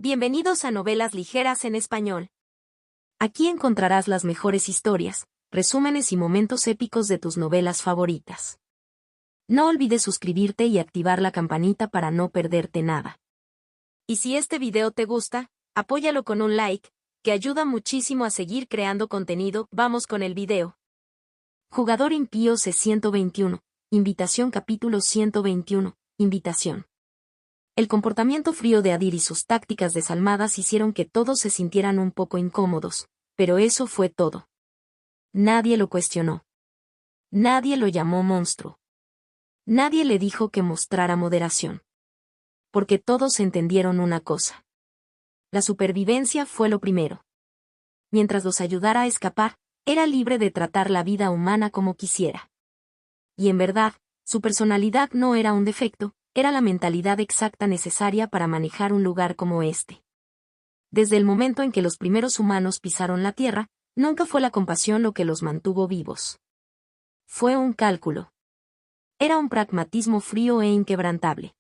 Bienvenidos a Novelas Ligeras en Español. Aquí encontrarás las mejores historias, resúmenes y momentos épicos de tus novelas favoritas. No olvides suscribirte y activar la campanita para no perderte nada. Y si este video te gusta, apóyalo con un like, que ayuda muchísimo a seguir creando contenido. Vamos con el video. Jugador impío C-121, Invitación capítulo 121, Invitación. El comportamiento frío de Adir y sus tácticas desalmadas hicieron que todos se sintieran un poco incómodos, pero eso fue todo. Nadie lo cuestionó. Nadie lo llamó monstruo. Nadie le dijo que mostrara moderación. Porque todos entendieron una cosa. La supervivencia fue lo primero. Mientras los ayudara a escapar, era libre de tratar la vida humana como quisiera. Y en verdad, su personalidad no era un defecto, era la mentalidad exacta necesaria para manejar un lugar como este. Desde el momento en que los primeros humanos pisaron la tierra, nunca fue la compasión lo que los mantuvo vivos. Fue un cálculo. Era un pragmatismo frío e inquebrantable.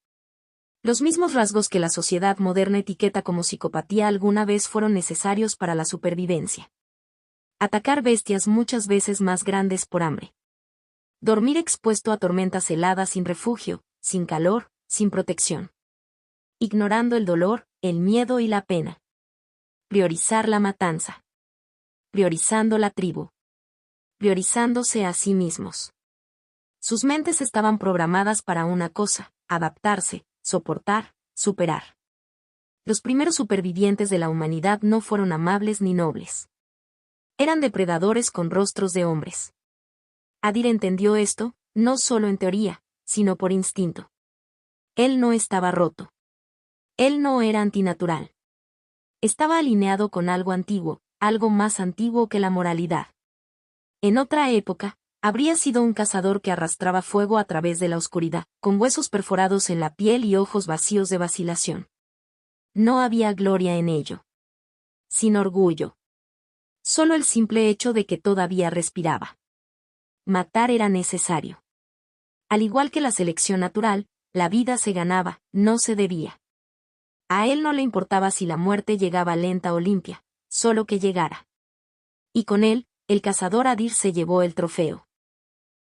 Los mismos rasgos que la sociedad moderna etiqueta como psicopatía alguna vez fueron necesarios para la supervivencia. Atacar bestias muchas veces más grandes por hambre. Dormir expuesto a tormentas heladas sin refugio, sin calor, sin protección. Ignorando el dolor, el miedo y la pena. Priorizar la matanza. Priorizando la tribu. Priorizándose a sí mismos. Sus mentes estaban programadas para una cosa: adaptarse, soportar, superar. Los primeros supervivientes de la humanidad no fueron amables ni nobles. Eran depredadores con rostros de hombres. Adir entendió esto, no solo en teoría, sino por instinto. Él no estaba roto. Él no era antinatural. Estaba alineado con algo antiguo, algo más antiguo que la moralidad. En otra época, habría sido un cazador que arrastraba fuego a través de la oscuridad, con huesos perforados en la piel y ojos vacíos de vacilación. No había gloria en ello. Sin orgullo. Solo el simple hecho de que todavía respiraba. Matar era necesario. Al igual que la selección natural, la vida se ganaba, no se debía. A él no le importaba si la muerte llegaba lenta o limpia, solo que llegara. Y con él, el cazador Adir se llevó el trofeo.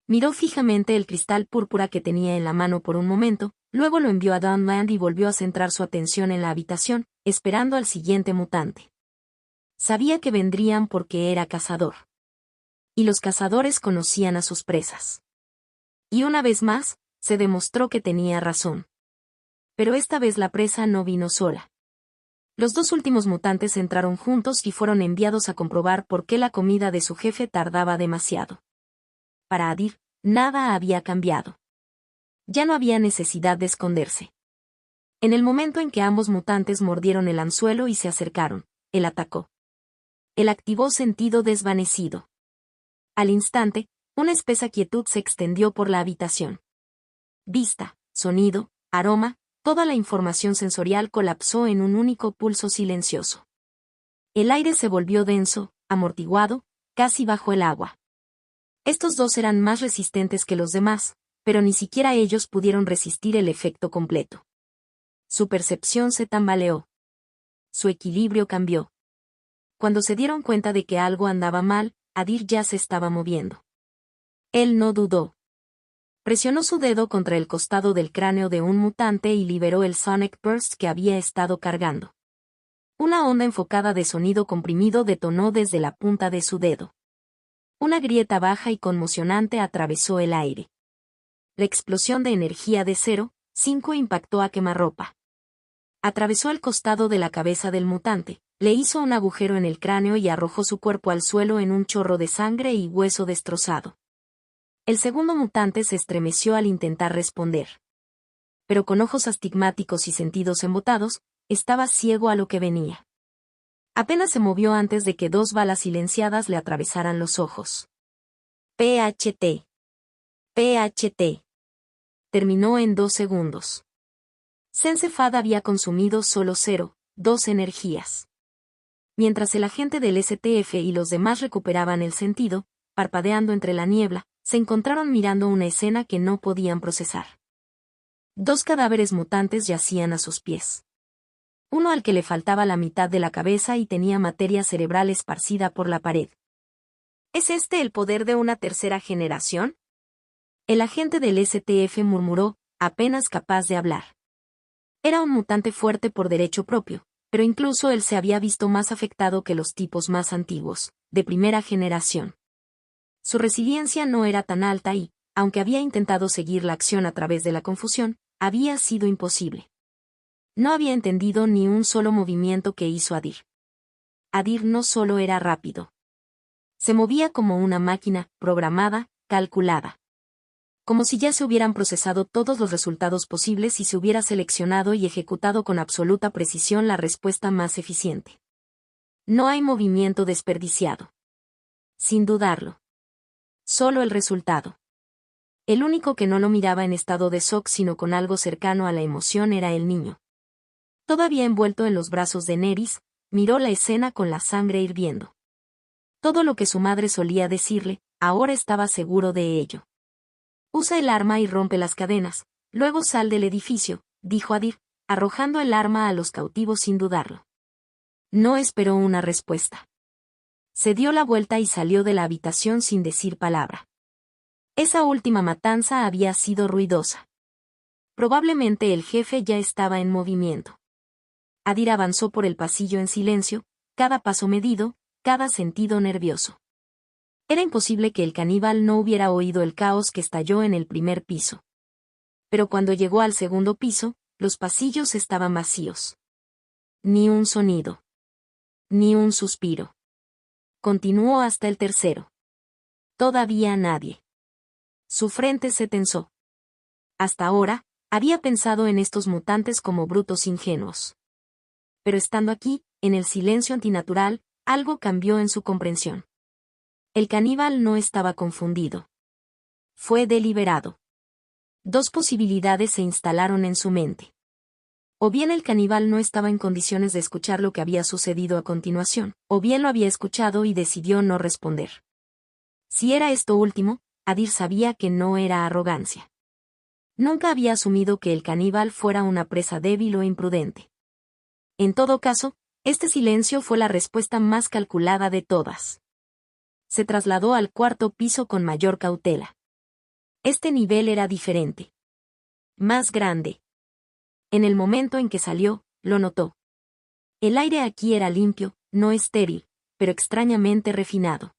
Miró fijamente el cristal púrpura que tenía en la mano por un momento, luego lo envió a Dawnland y volvió a centrar su atención en la habitación, esperando al siguiente mutante. Sabía que vendrían porque era cazador. Y los cazadores conocían a sus presas. Y una vez más, se demostró que tenía razón. Pero esta vez la presa no vino sola. Los dos últimos mutantes entraron juntos y fueron enviados a comprobar por qué la comida de su jefe tardaba demasiado. Para Adir, nada había cambiado. Ya no había necesidad de esconderse. En el momento en que ambos mutantes mordieron el anzuelo y se acercaron, él atacó. Él activó sentido desvanecido. Al instante, una espesa quietud se extendió por la habitación. Vista, sonido, aroma, toda la información sensorial colapsó en un único pulso silencioso. El aire se volvió denso, amortiguado, casi bajo el agua. Estos dos eran más resistentes que los demás, pero ni siquiera ellos pudieron resistir el efecto completo. Su percepción se tambaleó. Su equilibrio cambió. Cuando se dieron cuenta de que algo andaba mal, Adir ya se estaba moviendo. Él no dudó. Presionó su dedo contra el costado del cráneo de un mutante y liberó el Sonic Burst que había estado cargando. Una onda enfocada de sonido comprimido detonó desde la punta de su dedo. Una grieta baja y conmocionante atravesó el aire. La explosión de energía de 0,5 impactó a quemarropa. Atravesó el costado de la cabeza del mutante, le hizo un agujero en el cráneo y arrojó su cuerpo al suelo en un chorro de sangre y hueso destrozado. El segundo mutante se estremeció al intentar responder. Pero con ojos astigmáticos y sentidos embotados, estaba ciego a lo que venía. Apenas se movió antes de que 2 balas silenciadas le atravesaran los ojos. PHT. PHT. Terminó en 2 segundos. Sensefad había consumido solo 0,2 energías. Mientras el agente del STF y los demás recuperaban el sentido, parpadeando entre la niebla, se encontraron mirando una escena que no podían procesar. 2 cadáveres mutantes yacían a sus pies. uno al que le faltaba la mitad de la cabeza y tenía materia cerebral esparcida por la pared. ¿Es este el poder de una tercera generación? El agente del STF murmuró, apenas capaz de hablar. Era un mutante fuerte por derecho propio, pero incluso él se había visto más afectado que los tipos más antiguos, de primera generación. Su resiliencia no era tan alta y, aunque había intentado seguir la acción a través de la confusión, había sido imposible. No había entendido ni un solo movimiento que hizo Adir. Adir no solo era rápido. Se movía como una máquina, programada, calculada. Como si ya se hubieran procesado todos los resultados posibles y se hubiera seleccionado y ejecutado con absoluta precisión la respuesta más eficiente. No hay movimiento desperdiciado. Sin dudarlo. Solo el resultado. El único que no lo miraba en estado de shock sino con algo cercano a la emoción era el niño. Todavía envuelto en los brazos de Nerys, miró la escena con la sangre hirviendo. Todo lo que su madre solía decirle, ahora estaba seguro de ello. Usa el arma y rompe las cadenas, luego sal del edificio, dijo Adir, arrojando el arma a los cautivos sin dudarlo. No esperó una respuesta. Se dio la vuelta y salió de la habitación sin decir palabra. Esa última matanza había sido ruidosa. Probablemente el jefe ya estaba en movimiento. Adir avanzó por el pasillo en silencio, cada paso medido, cada sentido nervioso. Era imposible que el caníbal no hubiera oído el caos que estalló en el primer piso. Pero cuando llegó al segundo piso, los pasillos estaban vacíos. Ni un sonido. Ni un suspiro. Continuó hasta el tercero. Todavía nadie. Su frente se tensó. Hasta ahora, había pensado en estos mutantes como brutos ingenuos. Pero estando aquí, en el silencio antinatural, algo cambió en su comprensión. El caníbal no estaba confundido. Fue deliberado. Dos posibilidades se instalaron en su mente. O bien el caníbal no estaba en condiciones de escuchar lo que había sucedido a continuación, o bien lo había escuchado y decidió no responder. Si era esto último, Adir sabía que no era arrogancia. Nunca había asumido que el caníbal fuera una presa débil o imprudente. En todo caso, este silencio fue la respuesta más calculada de todas. Se trasladó al cuarto piso con mayor cautela. Este nivel era diferente. Más grande. En el momento en que salió, lo notó. El aire aquí era limpio, no estéril, pero extrañamente refinado.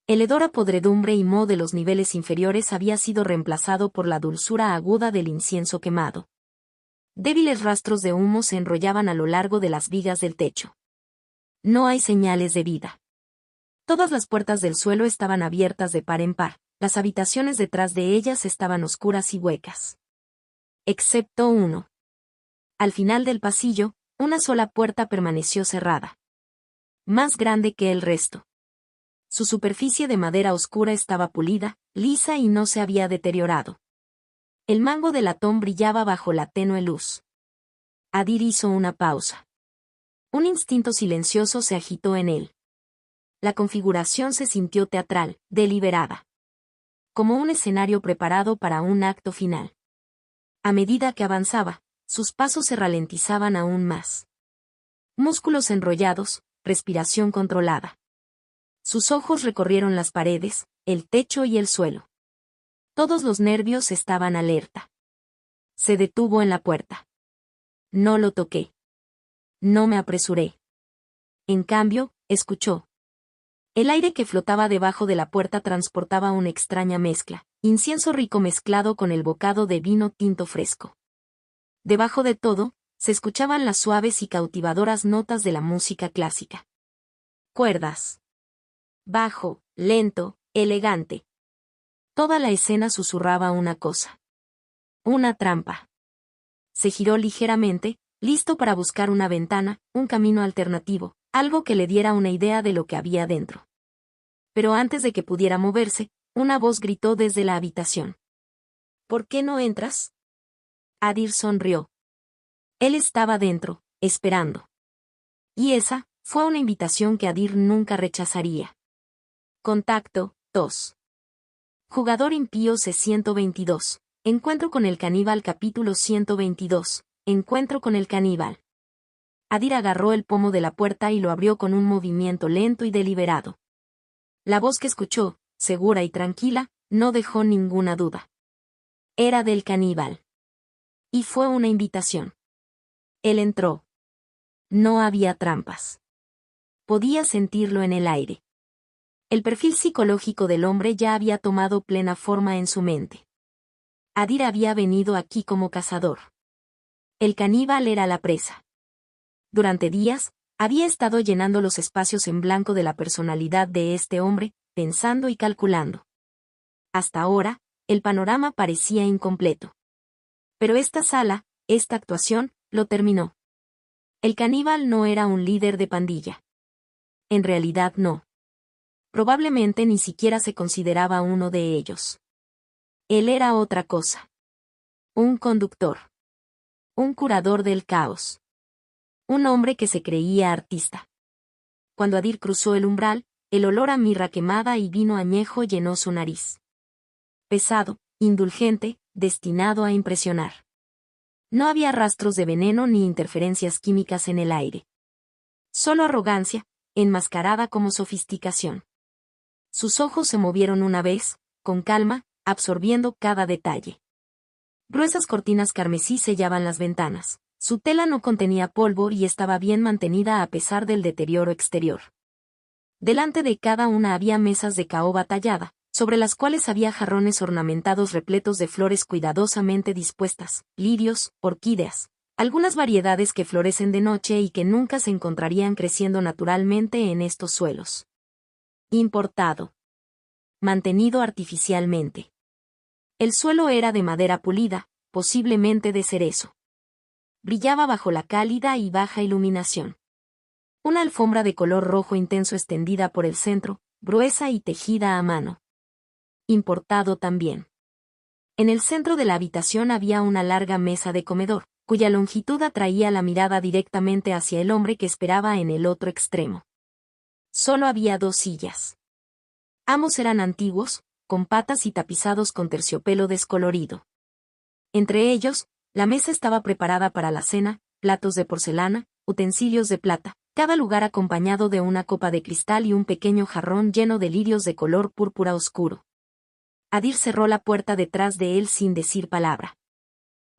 El hedor a podredumbre y moho de los niveles inferiores había sido reemplazado por la dulzura aguda del incienso quemado. Débiles rastros de humo se enrollaban a lo largo de las vigas del techo. No hay señales de vida. Todas las puertas del suelo estaban abiertas de par en par, las habitaciones detrás de ellas estaban oscuras y huecas. Excepto uno. Al final del pasillo, una sola puerta permaneció cerrada. Más grande que el resto. Su superficie de madera oscura estaba pulida, lisa y no se había deteriorado. El mango de latón brillaba bajo la tenue luz. Adir hizo una pausa. Un instinto silencioso se agitó en él. La configuración se sintió teatral, deliberada. Como un escenario preparado para un acto final. A medida que avanzaba, sus pasos se ralentizaban aún más. Músculos enrollados, respiración controlada. Sus ojos recorrieron las paredes, el techo y el suelo. Todos los nervios estaban alerta. Se detuvo en la puerta. No lo toqué. No me apresuré. En cambio, escuchó. El aire que flotaba debajo de la puerta transportaba una extraña mezcla, incienso rico mezclado con el bocado de vino tinto fresco. Debajo de todo, se escuchaban las suaves y cautivadoras notas de la música clásica. Cuerdas. Bajo, lento, elegante. Toda la escena susurraba una cosa. Una trampa. Se giró ligeramente, listo para buscar una ventana, un camino alternativo, algo que le diera una idea de lo que había dentro. Pero antes de que pudiera moverse, una voz gritó desde la habitación. ¿Por qué no entras? Adir sonrió. Él estaba dentro, esperando. Y esa fue una invitación que Adir nunca rechazaría. Contacto, 2. Jugador impío C122. Encuentro con el caníbal capítulo 122. Encuentro con el caníbal. Adir agarró el pomo de la puerta y lo abrió con un movimiento lento y deliberado. La voz que escuchó, segura y tranquila, no dejó ninguna duda. Era del caníbal. Y fue una invitación. Él entró. No había trampas. Podía sentirlo en el aire. El perfil psicológico del hombre ya había tomado plena forma en su mente. Adir había venido aquí como cazador. El caníbal era la presa. Durante días, había estado llenando los espacios en blanco de la personalidad de este hombre, pensando y calculando. Hasta ahora, el panorama parecía incompleto. Pero esta actuación, lo terminó. El caníbal no era un líder de pandilla. En realidad no. Probablemente ni siquiera se consideraba uno de ellos. Él era otra cosa. Un conductor. Un curador del caos. Un hombre que se creía artista. Cuando Adir cruzó el umbral, el olor a mirra quemada y vino añejo llenó su nariz. Pesado, indulgente, destinado a impresionar. No había rastros de veneno ni interferencias químicas en el aire. Solo arrogancia, enmascarada como sofisticación. Sus ojos se movieron una vez, con calma, absorbiendo cada detalle. Gruesas cortinas carmesí sellaban las ventanas. Su tela no contenía polvo y estaba bien mantenida a pesar del deterioro exterior. Delante de cada una había mesas de caoba tallada, sobre las cuales había jarrones ornamentados repletos de flores cuidadosamente dispuestas, lirios, orquídeas, algunas variedades que florecen de noche y que nunca se encontrarían creciendo naturalmente en estos suelos. Importado. Mantenido artificialmente. El suelo era de madera pulida, posiblemente de cerezo. Brillaba bajo la cálida y baja iluminación. Una alfombra de color rojo intenso extendida por el centro, gruesa y tejida a mano. Importado también. En el centro de la habitación había una larga mesa de comedor, cuya longitud atraía la mirada directamente hacia el hombre que esperaba en el otro extremo. Solo había 2 sillas. Ambos eran antiguos, con patas y tapizados con terciopelo descolorido. Entre ellos, la mesa estaba preparada para la cena, platos de porcelana, utensilios de plata, cada lugar acompañado de una copa de cristal y un pequeño jarrón lleno de lirios de color púrpura oscuro. Adir cerró la puerta detrás de él sin decir palabra.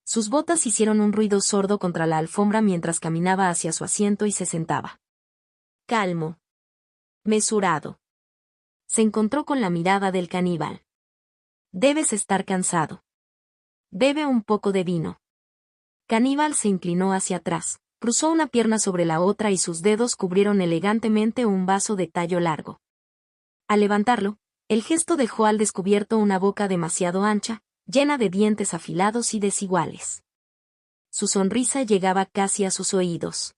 Sus botas hicieron un ruido sordo contra la alfombra mientras caminaba hacia su asiento y se sentaba. Calmo. Mesurado. Se encontró con la mirada del caníbal. Debes estar cansado. Bebe un poco de vino. Caníbal se inclinó hacia atrás, cruzó una pierna sobre la otra y sus dedos cubrieron elegantemente un vaso de tallo largo. Al levantarlo, el gesto dejó al descubierto una boca demasiado ancha, llena de dientes afilados y desiguales. Su sonrisa llegaba casi a sus oídos.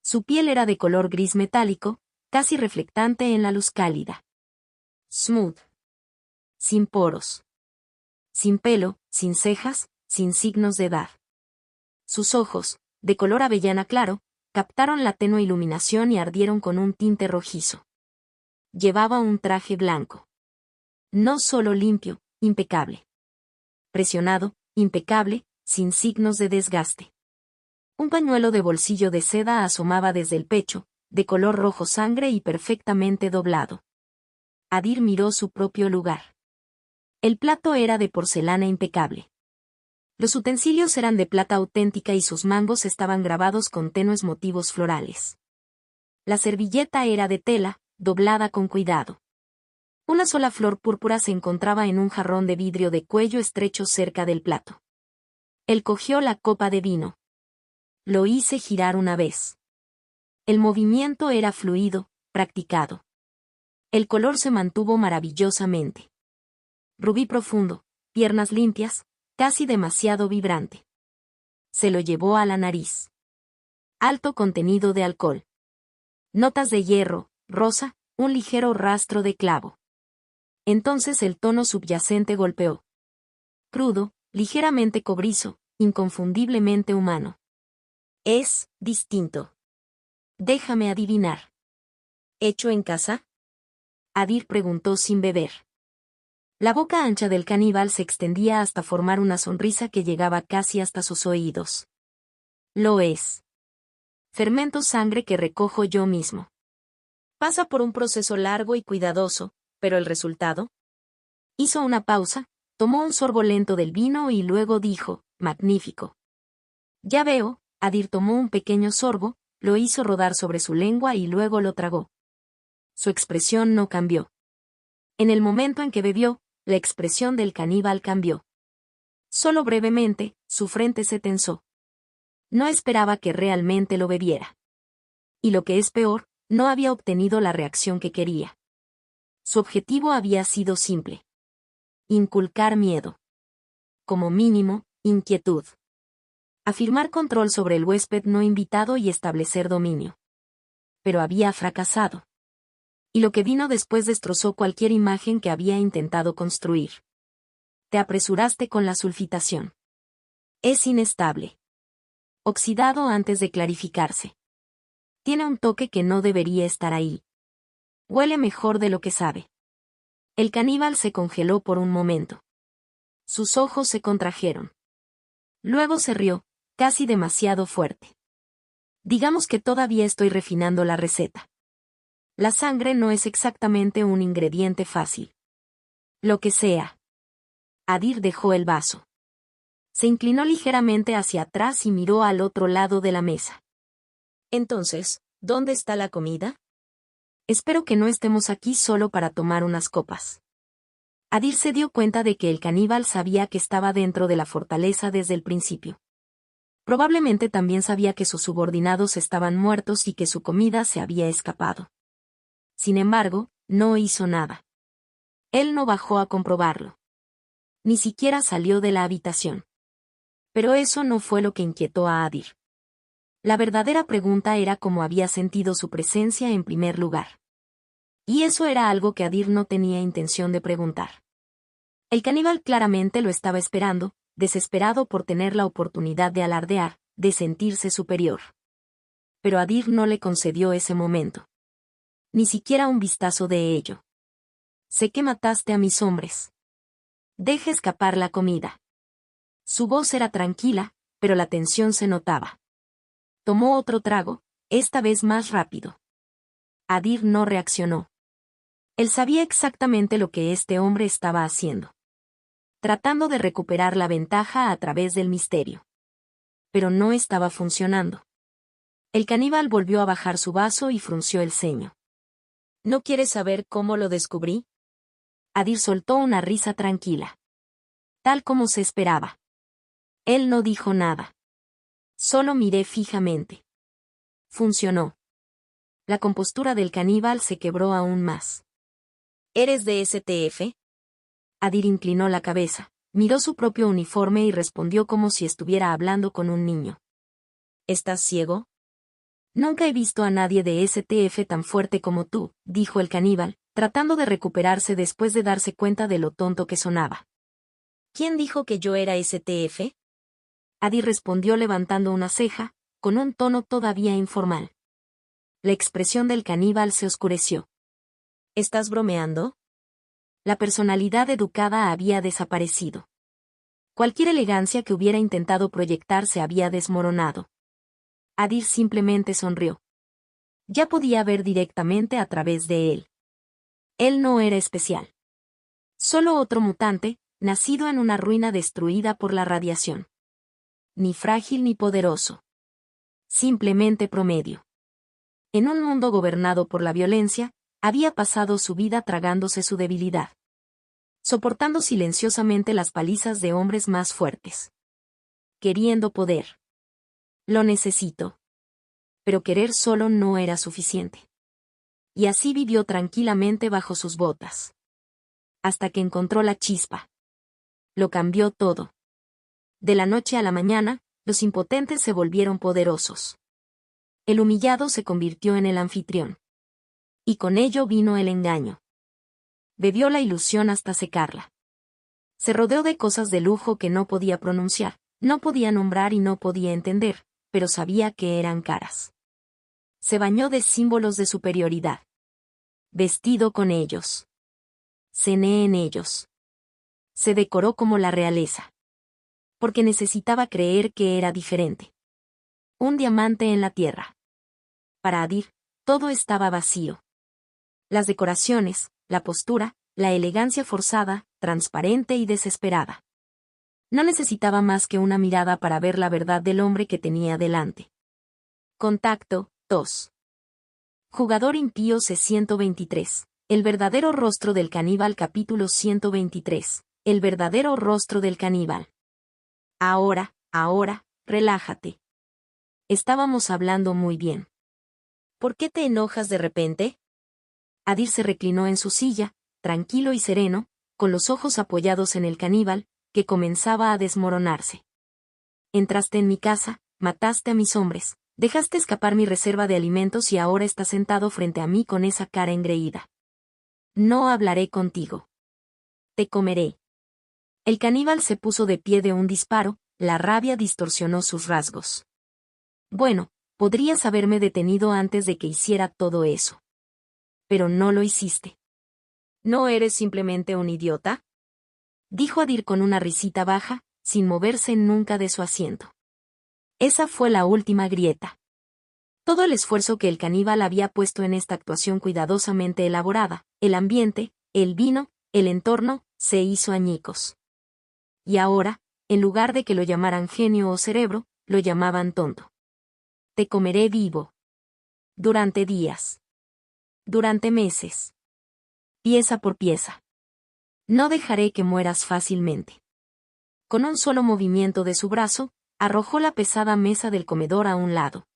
Su piel era de color gris metálico, casi reflectante en la luz cálida. Smooth. Sin poros. Sin pelo, sin cejas, sin signos de edad. Sus ojos, de color avellana claro, captaron la tenue iluminación y ardieron con un tinte rojizo. Llevaba un traje blanco. No solo limpio, impecable. Presionado, impecable, sin signos de desgaste. Un pañuelo de bolsillo de seda asomaba desde el pecho, de color rojo sangre y perfectamente doblado. Adir miró su propio lugar. El plato era de porcelana impecable. Los utensilios eran de plata auténtica y sus mangos estaban grabados con tenues motivos florales. La servilleta era de tela, doblada con cuidado. Una sola flor púrpura se encontraba en un jarrón de vidrio de cuello estrecho cerca del plato. Él cogió la copa de vino. Lo hice girar una vez. El movimiento era fluido, practicado. El color se mantuvo maravillosamente. Rubí profundo, piernas limpias, casi demasiado vibrante. Se lo llevó a la nariz. Alto contenido de alcohol. Notas de hierro, rosa, un ligero rastro de clavo. Entonces el tono subyacente golpeó. Crudo, ligeramente cobrizo, inconfundiblemente humano. Es distinto. Déjame adivinar. ¿Hecho en casa? Adir preguntó sin beber. La boca ancha del caníbal se extendía hasta formar una sonrisa que llegaba casi hasta sus oídos. Lo es. Fermento sangre que recojo yo mismo. Pasa por un proceso largo y cuidadoso, pero el resultado. Hizo una pausa, tomó un sorbo lento del vino y luego dijo, magnífico. Ya veo. Adir tomó un pequeño sorbo, lo hizo rodar sobre su lengua y luego lo tragó. Su expresión no cambió. En el momento en que bebió, la expresión del caníbal cambió. Solo brevemente, su frente se tensó. No esperaba que realmente lo bebiera. Y lo que es peor, no había obtenido la reacción que quería. Su objetivo había sido simple. Inculcar miedo. Como mínimo, inquietud. Afirmar control sobre el huésped no invitado y establecer dominio. Pero había fracasado. Y lo que vino después destrozó cualquier imagen que había intentado construir. Te apresuraste con la sulfitación. Es inestable. Oxidado antes de clarificarse. Tiene un toque que no debería estar ahí. Huele mejor de lo que sabe. El caníbal se congeló por un momento. Sus ojos se contrajeron. Luego se rió, casi demasiado fuerte. Digamos que todavía estoy refinando la receta. La sangre no es exactamente un ingrediente fácil. Lo que sea. Adir dejó el vaso. Se inclinó ligeramente hacia atrás y miró al otro lado de la mesa. Entonces, ¿dónde está la comida? Espero que no estemos aquí solo para tomar unas copas. Adir se dio cuenta de que el caníbal sabía que estaba dentro de la fortaleza desde el principio. Probablemente también sabía que sus subordinados estaban muertos y que su comida se había escapado. Sin embargo, no hizo nada. Él no bajó a comprobarlo. Ni siquiera salió de la habitación. Pero eso no fue lo que inquietó a Adir. La verdadera pregunta era cómo había sentido su presencia en primer lugar. Y eso era algo que Adir no tenía intención de preguntar. El caníbal claramente lo estaba esperando, desesperado por tener la oportunidad de alardear, de sentirse superior. Pero Adir no le concedió ese momento. Ni siquiera un vistazo de ello. Sé que mataste a mis hombres. Deja escapar la comida. Su voz era tranquila, pero la tensión se notaba. Tomó otro trago, esta vez más rápido. Adir no reaccionó. Él sabía exactamente lo que este hombre estaba haciendo. Tratando de recuperar la ventaja a través del misterio. Pero no estaba funcionando. El caníbal volvió a bajar su vaso y frunció el ceño. ¿No quieres saber cómo lo descubrí? Adir soltó una risa tranquila. Tal como se esperaba. Él no dijo nada. Solo miré fijamente. Funcionó. La compostura del caníbal se quebró aún más. ¿Eres de STF? Adir inclinó la cabeza, miró su propio uniforme y respondió como si estuviera hablando con un niño. ¿Estás ciego? Nunca he visto a nadie de STF tan fuerte como tú, dijo el caníbal, tratando de recuperarse después de darse cuenta de lo tonto que sonaba. ¿Quién dijo que yo era STF? Adir respondió levantando una ceja, con un tono todavía informal. La expresión del caníbal se oscureció. ¿Estás bromeando? La personalidad educada había desaparecido. Cualquier elegancia que hubiera intentado proyectar se había desmoronado. Adir simplemente sonrió. Ya podía ver directamente a través de él. Él no era especial. Solo otro mutante, nacido en una ruina destruida por la radiación. Ni frágil ni poderoso. Simplemente promedio. En un mundo gobernado por la violencia, había pasado su vida tragándose su debilidad. Soportando silenciosamente las palizas de hombres más fuertes. Queriendo poder. Lo necesito. Pero querer solo no era suficiente. Y así vivió tranquilamente bajo sus botas. Hasta que encontró la chispa. Lo cambió todo. De la noche a la mañana, los impotentes se volvieron poderosos. El humillado se convirtió en el anfitrión. Y con ello vino el engaño. Bebió la ilusión hasta secarla. Se rodeó de cosas de lujo que no podía pronunciar, no podía nombrar y no podía entender, pero sabía que eran caras. Se bañó de símbolos de superioridad. Vestido con ellos. Cené en ellos. Se decoró como la realeza. Porque necesitaba creer que era diferente. Un diamante en la tierra. Para Adir, todo estaba vacío. Las decoraciones, la postura, la elegancia forzada, transparente y desesperada. No necesitaba más que una mirada para ver la verdad del hombre que tenía delante. Contacto 2. Jugador impío C-123. El verdadero rostro del caníbal capítulo 123. El verdadero rostro del caníbal. Ahora, relájate. Estábamos hablando muy bien. ¿Por qué te enojas de repente? Adir se reclinó en su silla, tranquilo y sereno, con los ojos apoyados en el caníbal, que comenzaba a desmoronarse. Entraste en mi casa, mataste a mis hombres, dejaste escapar mi reserva de alimentos y ahora estás sentado frente a mí con esa cara engreída. No hablaré contigo. Te comeré. El caníbal se puso de pie de un disparo, la rabia distorsionó sus rasgos. Bueno, podrías haberme detenido antes de que hiciera todo eso. Pero no lo hiciste. ¿No eres simplemente un idiota?, dijo Adir con una risita baja, sin moverse nunca de su asiento. Esa fue la última grieta. Todo el esfuerzo que el caníbal había puesto en esta actuación cuidadosamente elaborada, el ambiente, el vino, el entorno, se hizo añicos. Y ahora, en lugar de que lo llamaran genio o cerebro, lo llamaban tonto. Te comeré vivo. Durante días. Durante meses. Pieza por pieza. No dejaré que mueras fácilmente. Con un solo movimiento de su brazo, arrojó la pesada mesa del comedor a un lado.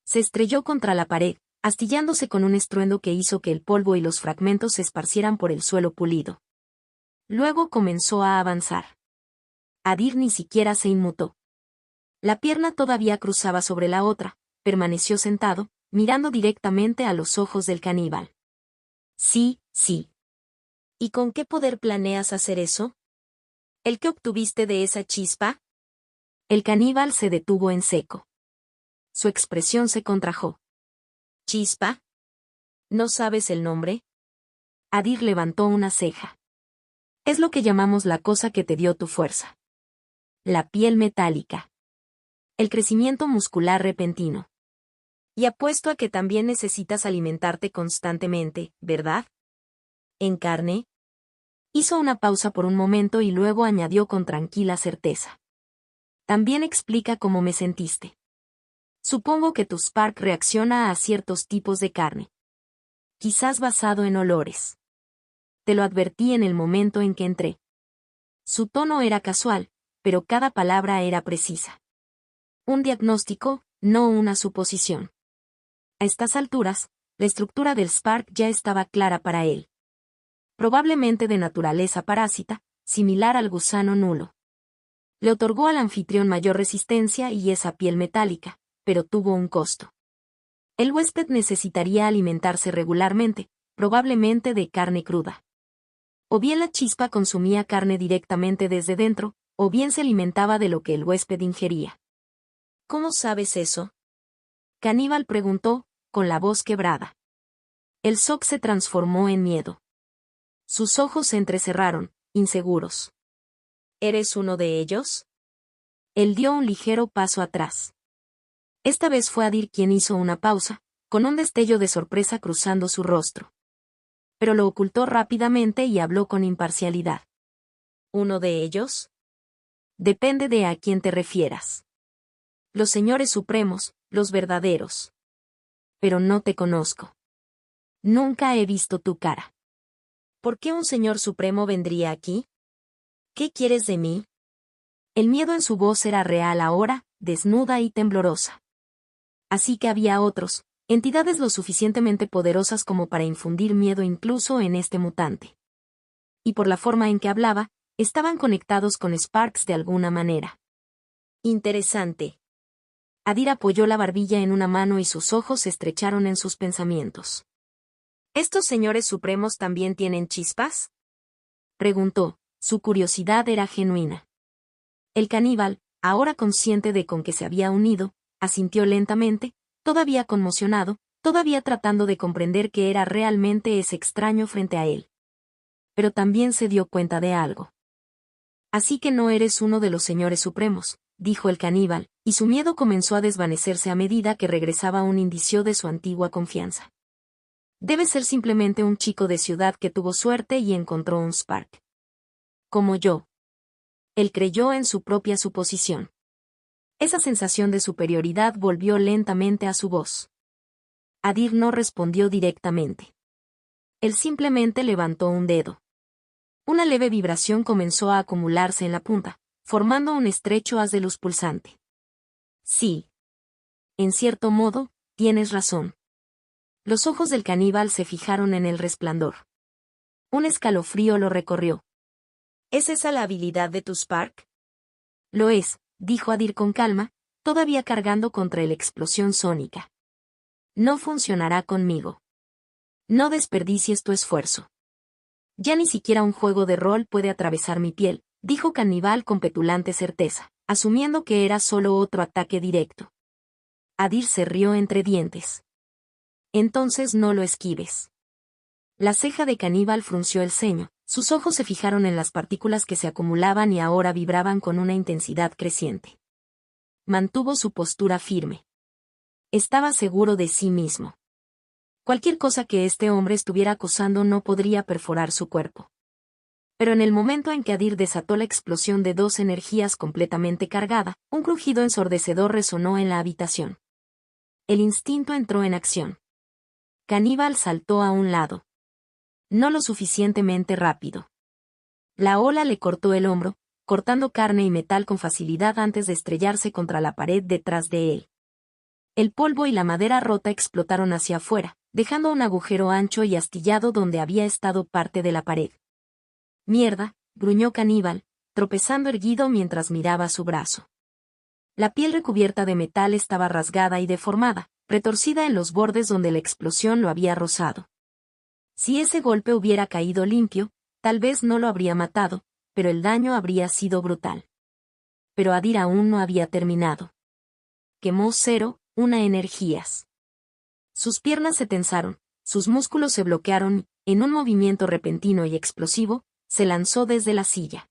Se estrelló contra la pared, astillándose con un estruendo que hizo que el polvo y los fragmentos se esparcieran por el suelo pulido. Luego comenzó a avanzar. Adir ni siquiera se inmutó. La pierna todavía cruzaba sobre la otra, permaneció sentado, mirando directamente a los ojos del caníbal. Sí. ¿Y con qué poder planeas hacer eso? ¿El que obtuviste de esa chispa? El caníbal se detuvo en seco. Su expresión se contrajo. ¿Chispa? ¿No sabes el nombre? Adir levantó una ceja. Es lo que llamamos la cosa que te dio tu fuerza. La piel metálica. El crecimiento muscular repentino. Y apuesto a que también necesitas alimentarte constantemente, ¿verdad? ¿En carne? Hizo una pausa por un momento y luego añadió con tranquila certeza. También explica cómo me sentiste. Supongo que tu Spark reacciona a ciertos tipos de carne. Quizás basado en olores. Te lo advertí en el momento en que entré. Su tono era casual, pero cada palabra era precisa. Un diagnóstico, no una suposición. A estas alturas, la estructura del Spark ya estaba clara para él. Probablemente de naturaleza parásita, similar al gusano nulo. Le otorgó al anfitrión mayor resistencia y esa piel metálica, pero tuvo un costo. El huésped necesitaría alimentarse regularmente, probablemente de carne cruda. O bien la chispa consumía carne directamente desde dentro, o bien se alimentaba de lo que el huésped ingería. ¿Cómo sabes eso? Caníbal preguntó, con la voz quebrada. El shock se transformó en miedo. Sus ojos se entrecerraron, inseguros. ¿Eres uno de ellos? Él dio un ligero paso atrás. Esta vez fue Adir quien hizo una pausa, con un destello de sorpresa cruzando su rostro. Pero lo ocultó rápidamente y habló con imparcialidad. ¿Uno de ellos? Depende de a quién te refieras. Los señores supremos, los verdaderos. Pero no te conozco. Nunca he visto tu cara. ¿Por qué un señor supremo vendría aquí? ¿Qué quieres de mí? El miedo en su voz era real ahora, desnuda y temblorosa. Así que había otros, entidades lo suficientemente poderosas como para infundir miedo incluso en este mutante. Y por la forma en que hablaba, estaban conectados con Sparks de alguna manera. Interesante. Adir apoyó la barbilla en una mano y sus ojos se estrecharon en sus pensamientos. ¿Estos señores supremos también tienen chispas?, preguntó, su curiosidad era genuina. El caníbal, ahora consciente de con que se había unido, asintió lentamente, todavía conmocionado, todavía tratando de comprender qué era realmente ese extraño frente a él. Pero también se dio cuenta de algo. Así que no eres uno de los señores supremos, dijo el caníbal, y su miedo comenzó a desvanecerse a medida que regresaba un indicio de su antigua confianza. Debe ser simplemente un chico de ciudad que tuvo suerte y encontró un Spark. Como yo. Él creyó en su propia suposición. Esa sensación de superioridad volvió lentamente a su voz. Adir no respondió directamente. Él simplemente levantó un dedo. Una leve vibración comenzó a acumularse en la punta, formando un estrecho haz de luz pulsante. Sí. En cierto modo, tienes razón. Los ojos del caníbal se fijaron en el resplandor. Un escalofrío lo recorrió. ¿Es esa la habilidad de tu Spark? Lo es, dijo Adir con calma, todavía cargando contra la explosión sónica. No funcionará conmigo. No desperdicies tu esfuerzo. Ya ni siquiera un juego de rol puede atravesar mi piel, dijo Caníbal con petulante certeza, asumiendo que era solo otro ataque directo. Adir se rió entre dientes. Entonces no lo esquives. La ceja de Caníbal frunció el ceño, sus ojos se fijaron en las partículas que se acumulaban y ahora vibraban con una intensidad creciente. Mantuvo su postura firme. Estaba seguro de sí mismo. Cualquier cosa que este hombre estuviera acosando no podría perforar su cuerpo. Pero en el momento en que Adir desató la explosión de dos energías completamente cargada, un crujido ensordecedor resonó en la habitación. El instinto entró en acción. Caníbal saltó a un lado. No lo suficientemente rápido. La ola le cortó el hombro, cortando carne y metal con facilidad antes de estrellarse contra la pared detrás de él. El polvo y la madera rota explotaron hacia afuera, dejando un agujero ancho y astillado donde había estado parte de la pared. Mierda, gruñó Caníbal, tropezando erguido mientras miraba su brazo. La piel recubierta de metal estaba rasgada y deformada, retorcida en los bordes donde la explosión lo había rozado. Si ese golpe hubiera caído limpio, tal vez no lo habría matado, pero el daño habría sido brutal. Pero Adir aún no había terminado. Quemó 1 energías. Sus piernas se tensaron, sus músculos se bloquearon y, en un movimiento repentino y explosivo, se lanzó desde la silla.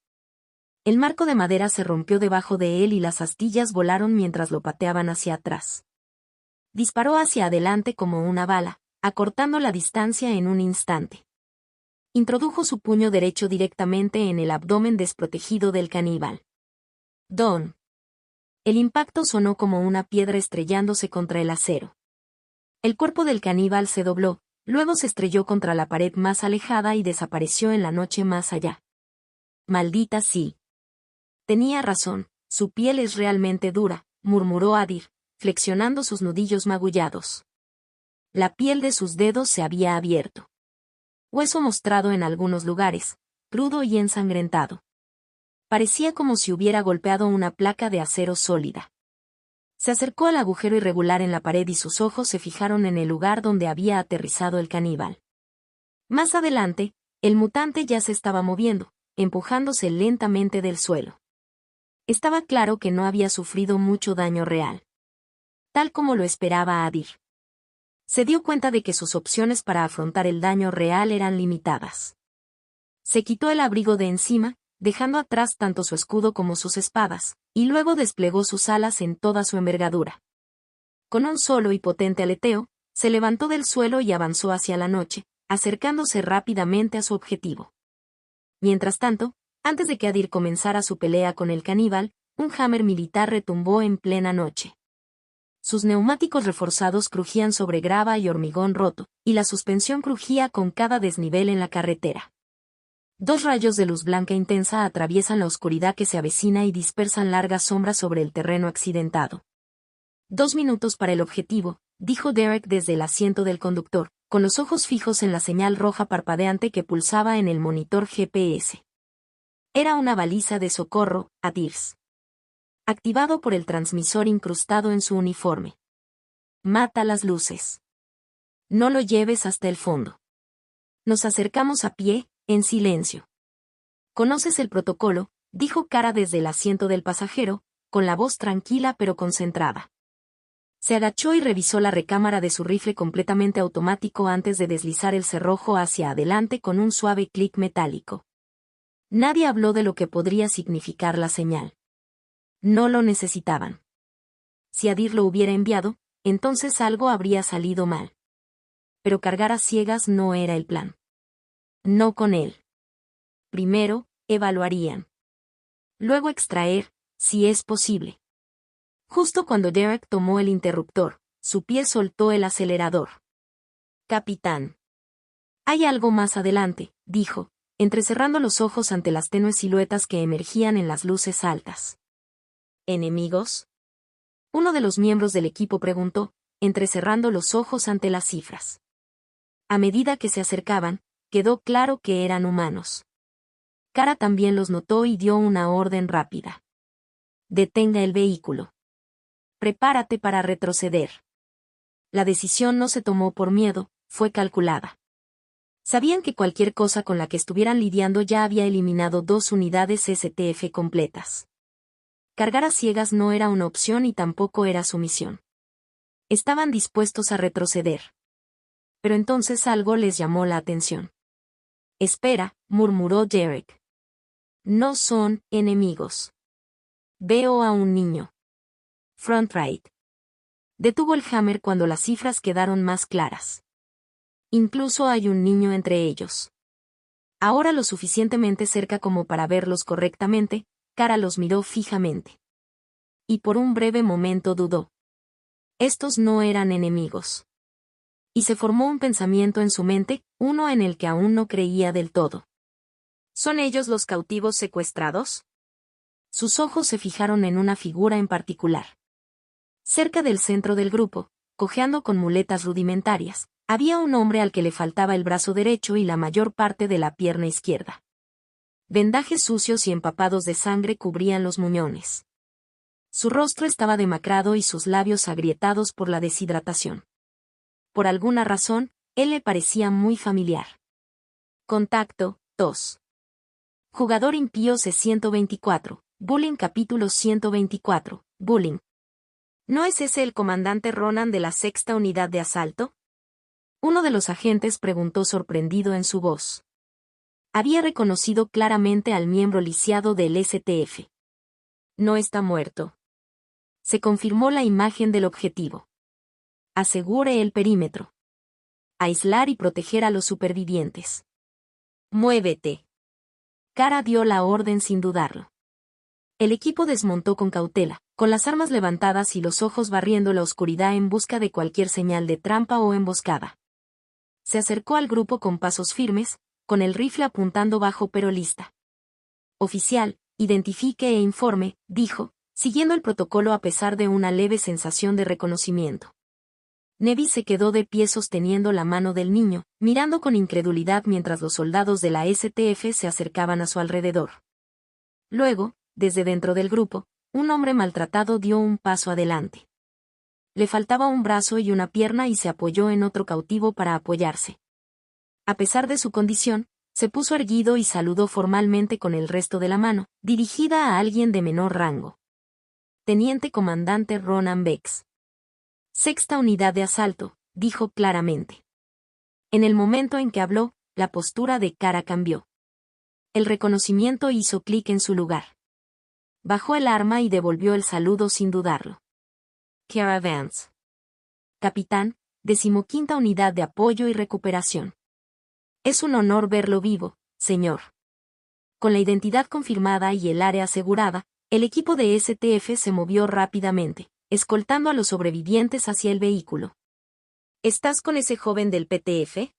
El marco de madera se rompió debajo de él y las astillas volaron mientras lo pateaban hacia atrás. Disparó hacia adelante como una bala, acortando la distancia en un instante. Introdujo su puño derecho directamente en el abdomen desprotegido del caníbal. ¡Don! El impacto sonó como una piedra estrellándose contra el acero. El cuerpo del caníbal se dobló, luego se estrelló contra la pared más alejada y desapareció en la noche más allá. Maldita sí. Tenía razón, su piel es realmente dura, murmuró Adir, flexionando sus nudillos magullados. La piel de sus dedos se había abierto. Hueso mostrado en algunos lugares, crudo y ensangrentado. Parecía como si hubiera golpeado una placa de acero sólida. Se acercó al agujero irregular en la pared y sus ojos se fijaron en el lugar donde había aterrizado el caníbal. Más adelante, el mutante ya se estaba moviendo, empujándose lentamente del suelo. Estaba claro que no había sufrido mucho daño real. Tal como lo esperaba Adir. Se dio cuenta de que sus opciones para afrontar el daño real eran limitadas. Se quitó el abrigo de encima, dejando atrás tanto su escudo como sus espadas, y luego desplegó sus alas en toda su envergadura. Con un solo y potente aleteo, se levantó del suelo y avanzó hacia la noche, acercándose rápidamente a su objetivo. Mientras tanto, antes de que Adir comenzara su pelea con el caníbal, un hammer militar retumbó en plena noche. Sus neumáticos reforzados crujían sobre grava y hormigón roto, y la suspensión crujía con cada desnivel en la carretera. 2 rayos de luz blanca intensa atraviesan la oscuridad que se avecina y dispersan largas sombras sobre el terreno accidentado. 2 minutos para el objetivo, dijo Derek desde el asiento del conductor, con los ojos fijos en la señal roja parpadeante que pulsaba en el monitor GPS. Era una baliza de socorro, Adirs. Activado por el transmisor incrustado en su uniforme. Mata las luces. No lo lleves hasta el fondo. Nos acercamos a pie, en silencio. ¿Conoces el protocolo?, dijo Kara desde el asiento del pasajero, con la voz tranquila pero concentrada. Se agachó y revisó la recámara de su rifle completamente automático antes de deslizar el cerrojo hacia adelante con un suave clic metálico. Nadie habló de lo que podría significar la señal. No lo necesitaban. Si Adir lo hubiera enviado, entonces algo habría salido mal. Pero cargar a ciegas no era el plan. No con él. Primero, evaluarían. Luego extraer, si es posible. Justo cuando Derek tomó el interruptor, su pie soltó el acelerador. Capitán. Hay algo más adelante, dijo, entrecerrando los ojos ante las tenues siluetas que emergían en las luces altas. ¿Enemigos? Uno de los miembros del equipo preguntó, entrecerrando los ojos ante las cifras. A medida que se acercaban, quedó claro que eran humanos. Kara también los notó y dio una orden rápida. Detenga el vehículo. Prepárate para retroceder. La decisión no se tomó por miedo, fue calculada. Sabían que cualquier cosa con la que estuvieran lidiando ya había eliminado 2 unidades STF completas. Cargar a ciegas no era una opción y tampoco era su misión. Estaban dispuestos a retroceder. Pero entonces algo les llamó la atención. Espera, murmuró Derek. No son enemigos. Veo a un niño. Front right. Detuvo el Hammer cuando las cifras quedaron más claras. Incluso hay un niño entre ellos. Ahora lo suficientemente cerca como para verlos correctamente, Kara los miró fijamente. Y por un breve momento dudó. Estos no eran enemigos. Y se formó un pensamiento en su mente, uno en el que aún no creía del todo. ¿Son ellos los cautivos secuestrados? Sus ojos se fijaron en una figura en particular. Cerca del centro del grupo, cojeando con muletas rudimentarias, había un hombre al que le faltaba el brazo derecho y la mayor parte de la pierna izquierda. Vendajes sucios y empapados de sangre cubrían los muñones. Su rostro estaba demacrado y sus labios agrietados por la deshidratación. Por alguna razón, él le parecía muy familiar. Contacto, tos. Jugador impío C-124, Bullying capítulo 124, Bullying. ¿No es ese el comandante Ronan de la 6ª unidad de asalto? Uno de los agentes preguntó sorprendido en su voz. Había reconocido claramente al miembro lisiado del STF. No está muerto. Se confirmó la imagen del objetivo. Asegure el perímetro. Aislar y proteger a los supervivientes. Muévete. Kara dio la orden sin dudarlo. El equipo desmontó con cautela, con las armas levantadas y los ojos barriendo la oscuridad en busca de cualquier señal de trampa o emboscada. Se acercó al grupo con pasos firmes, con el rifle apuntando bajo pero lista. Oficial, identifique e informe, dijo, siguiendo el protocolo a pesar de una leve sensación de reconocimiento. Nevi se quedó de pie sosteniendo la mano del niño, mirando con incredulidad mientras los soldados de la STF se acercaban a su alrededor. Luego, desde dentro del grupo, un hombre maltratado dio un paso adelante. Le faltaba un brazo y una pierna y se apoyó en otro cautivo para apoyarse. A pesar de su condición, se puso erguido y saludó formalmente con el resto de la mano, dirigida a alguien de menor rango. Teniente Comandante Ronan Bex. 6ª unidad de asalto, dijo claramente. En el momento en que habló, la postura de Kara cambió. El reconocimiento hizo clic en su lugar. Bajó el arma y devolvió el saludo sin dudarlo. Kara Vance. Capitán, 15ª unidad de apoyo y recuperación. Es un honor verlo vivo, señor. Con la identidad confirmada y el área asegurada, el equipo de STF se movió rápidamente, escoltando a los sobrevivientes hacia el vehículo. ¿Estás con ese joven del PTF?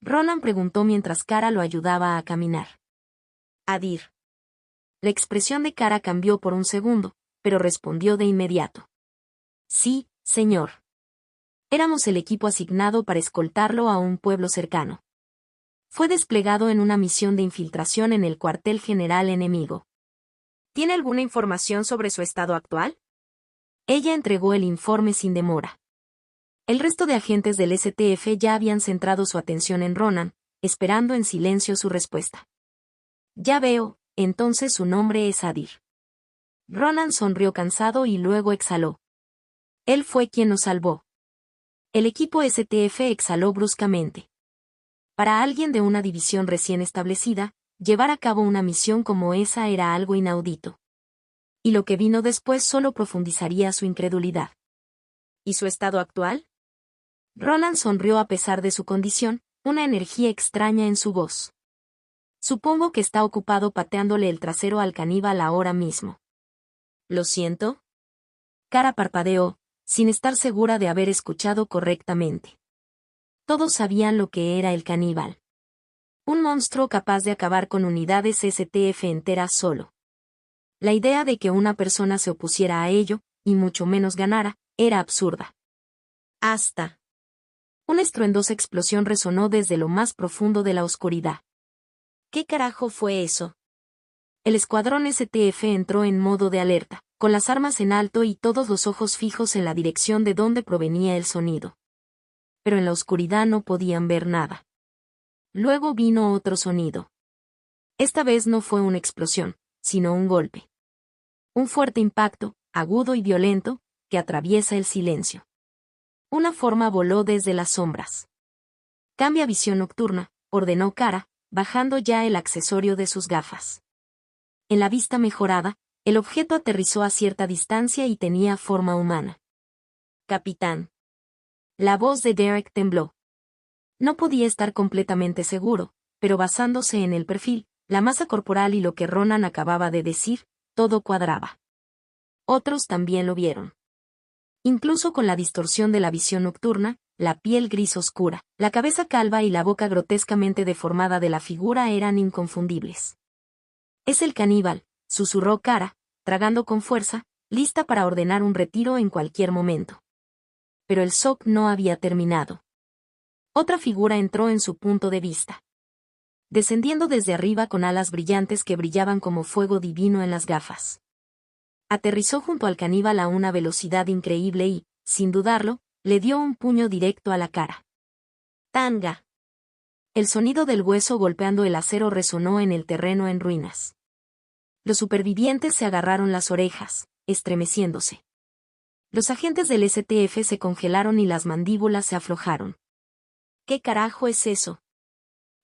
Ronan preguntó mientras Kara lo ayudaba a caminar. Adir. La expresión de Kara cambió por un segundo, pero respondió de inmediato. Sí, señor. Éramos el equipo asignado para escoltarlo a un pueblo cercano. Fue desplegado en una misión de infiltración en el cuartel general enemigo. ¿Tiene alguna información sobre su estado actual? Ella entregó el informe sin demora. El resto de agentes del STF ya habían centrado su atención en Ronan, esperando en silencio su respuesta. Ya veo, entonces su nombre es Adir. Ronan sonrió cansado y luego exhaló. Él fue quien nos salvó. El equipo STF exhaló bruscamente. Para alguien de una división recién establecida, llevar a cabo una misión como esa era algo inaudito. Y lo que vino después solo profundizaría su incredulidad. ¿Y su estado actual? Roland sonrió a pesar de su condición, una energía extraña en su voz. Supongo que está ocupado pateándole el trasero al caníbal ahora mismo. ¿Lo siento? Cara parpadeó, sin estar segura de haber escuchado correctamente. Todos sabían lo que era el caníbal. Un monstruo capaz de acabar con unidades STF enteras solo. La idea de que una persona se opusiera a ello, y mucho menos ganara, era absurda. Hasta. Una estruendosa explosión resonó desde lo más profundo de la oscuridad. ¿Qué carajo fue eso? El escuadrón STF entró en modo de alerta, con las armas en alto y todos los ojos fijos en la dirección de donde provenía el sonido. Pero en la oscuridad no podían ver nada. Luego vino otro sonido. Esta vez no fue una explosión, sino un golpe. Un fuerte impacto, agudo y violento, que atraviesa el silencio. Una forma voló desde las sombras. Cambia visión nocturna, ordenó Kara, bajando ya el accesorio de sus gafas. En la vista mejorada, el objeto aterrizó a cierta distancia y tenía forma humana. Capitán. La voz de Derek tembló. No podía estar completamente seguro, pero basándose en el perfil, la masa corporal y lo que Ronan acababa de decir, todo cuadraba. Otros también lo vieron. Incluso con la distorsión de la visión nocturna, la piel gris oscura, la cabeza calva y la boca grotescamente deformada de la figura eran inconfundibles. Es el caníbal, susurró Kara, tragando con fuerza, lista para ordenar un retiro en cualquier momento. Pero el shock no había terminado. Otra figura entró en su punto de vista. Descendiendo desde arriba con alas brillantes que brillaban como fuego divino en las gafas. Aterrizó junto al caníbal a una velocidad increíble y, sin dudarlo, le dio un puño directo a la cara. ¡Tanga! El sonido del hueso golpeando el acero resonó en el terreno en ruinas. Los supervivientes se agarraron las orejas, estremeciéndose. Los agentes del STF se congelaron y las mandíbulas se aflojaron. ¿Qué carajo es eso?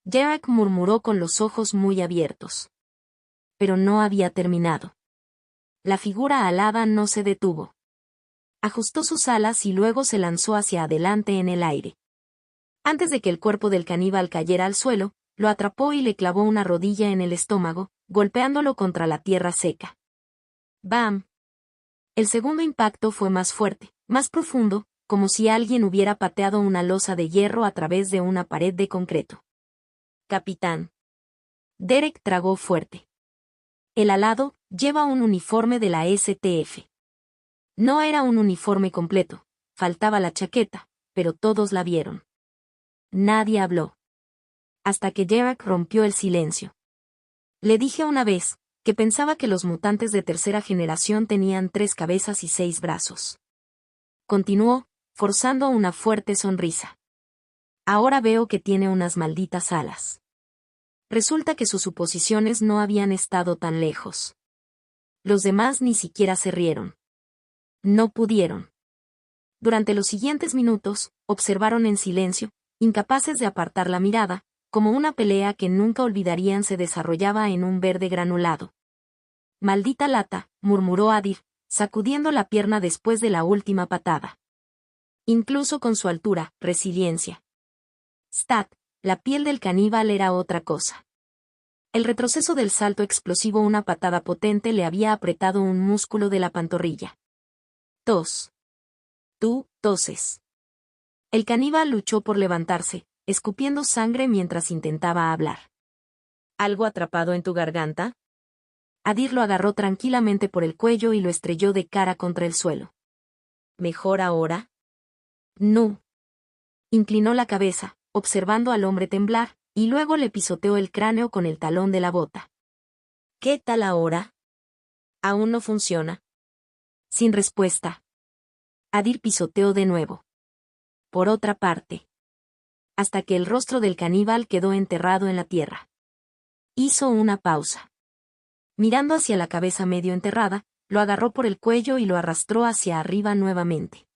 Derek murmuró con los ojos muy abiertos. Pero no había terminado. La figura alada no se detuvo. Ajustó sus alas y luego se lanzó hacia adelante en el aire. Antes de que el cuerpo del caníbal cayera al suelo, lo atrapó y le clavó una rodilla en el estómago, golpeándolo contra la tierra seca. ¡Bam! El segundo impacto fue más fuerte, más profundo, como si alguien hubiera pateado una losa de hierro a través de una pared de concreto. Capitán. Derek tragó fuerte. El alado lleva un uniforme de la STF. No era un uniforme completo, faltaba la chaqueta, pero todos la vieron. Nadie habló. Hasta que Derek rompió el silencio. Le dije una vez, que pensaba que los mutantes de tercera generación tenían 3 cabezas y 6 brazos. Continuó, forzando una fuerte sonrisa. Ahora veo que tiene unas malditas alas. Resulta que sus suposiciones no habían estado tan lejos. Los demás ni siquiera se rieron. No pudieron. Durante los siguientes minutos, observaron en silencio, incapaces de apartar la mirada, como una pelea que nunca olvidarían se desarrollaba en un verde granulado. Maldita lata, murmuró Adir, sacudiendo la pierna después de la última patada. Incluso con su altura, resiliencia. Stat, la piel del caníbal era otra cosa. El retroceso del salto explosivo, una patada potente le había apretado un músculo de la pantorrilla. Tos. Tú, toses. El caníbal luchó por levantarse, escupiendo sangre mientras intentaba hablar. ¿Algo atrapado en tu garganta? Adir lo agarró tranquilamente por el cuello y lo estrelló de cara contra el suelo. ¿Mejor ahora? No. Inclinó la cabeza, observando al hombre temblar, y luego le pisoteó el cráneo con el talón de la bota. ¿Qué tal ahora? ¿Aún no funciona? Sin respuesta. Adir pisoteó de nuevo. Por otra parte. Hasta que el rostro del caníbal quedó enterrado en la tierra. Hizo una pausa. Mirando hacia la cabeza medio enterrada, lo agarró por el cuello y lo arrastró hacia arriba nuevamente.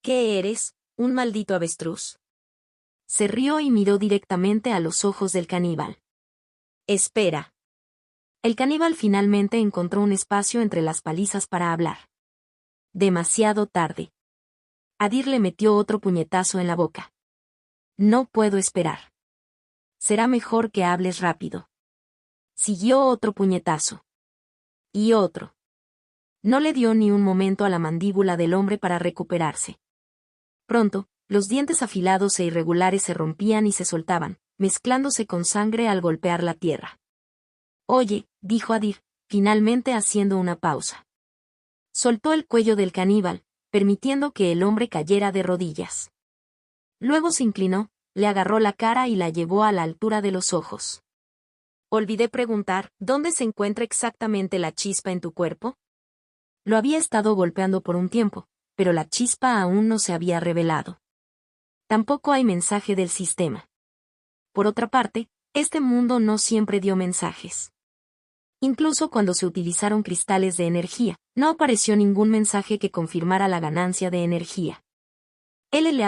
¿Qué eres, un maldito avestruz? Se rió y miró directamente a los ojos del caníbal. Espera. El caníbal finalmente encontró un espacio entre las palizas para hablar. Demasiado tarde. Adir le metió otro puñetazo en la boca. No puedo esperar. Será mejor que hables rápido. Siguió otro puñetazo. Y otro. No le dio ni un momento a la mandíbula del hombre para recuperarse. Pronto, los dientes afilados e irregulares se rompían y se soltaban, mezclándose con sangre al golpear la tierra. Oye, dijo Adir, finalmente haciendo una pausa. Soltó el cuello del caníbal, permitiendo que el hombre cayera de rodillas. Luego se inclinó, le agarró la cara y la llevó a la altura de los ojos. Olvidé preguntar, ¿dónde se encuentra exactamente la chispa en tu cuerpo? Lo había estado golpeando por un tiempo, pero la chispa aún no se había revelado. Tampoco hay mensaje del sistema. Por otra parte, este mundo no siempre dio mensajes. Incluso cuando se utilizaron cristales de energía, no apareció ningún mensaje que confirmara la ganancia de energía.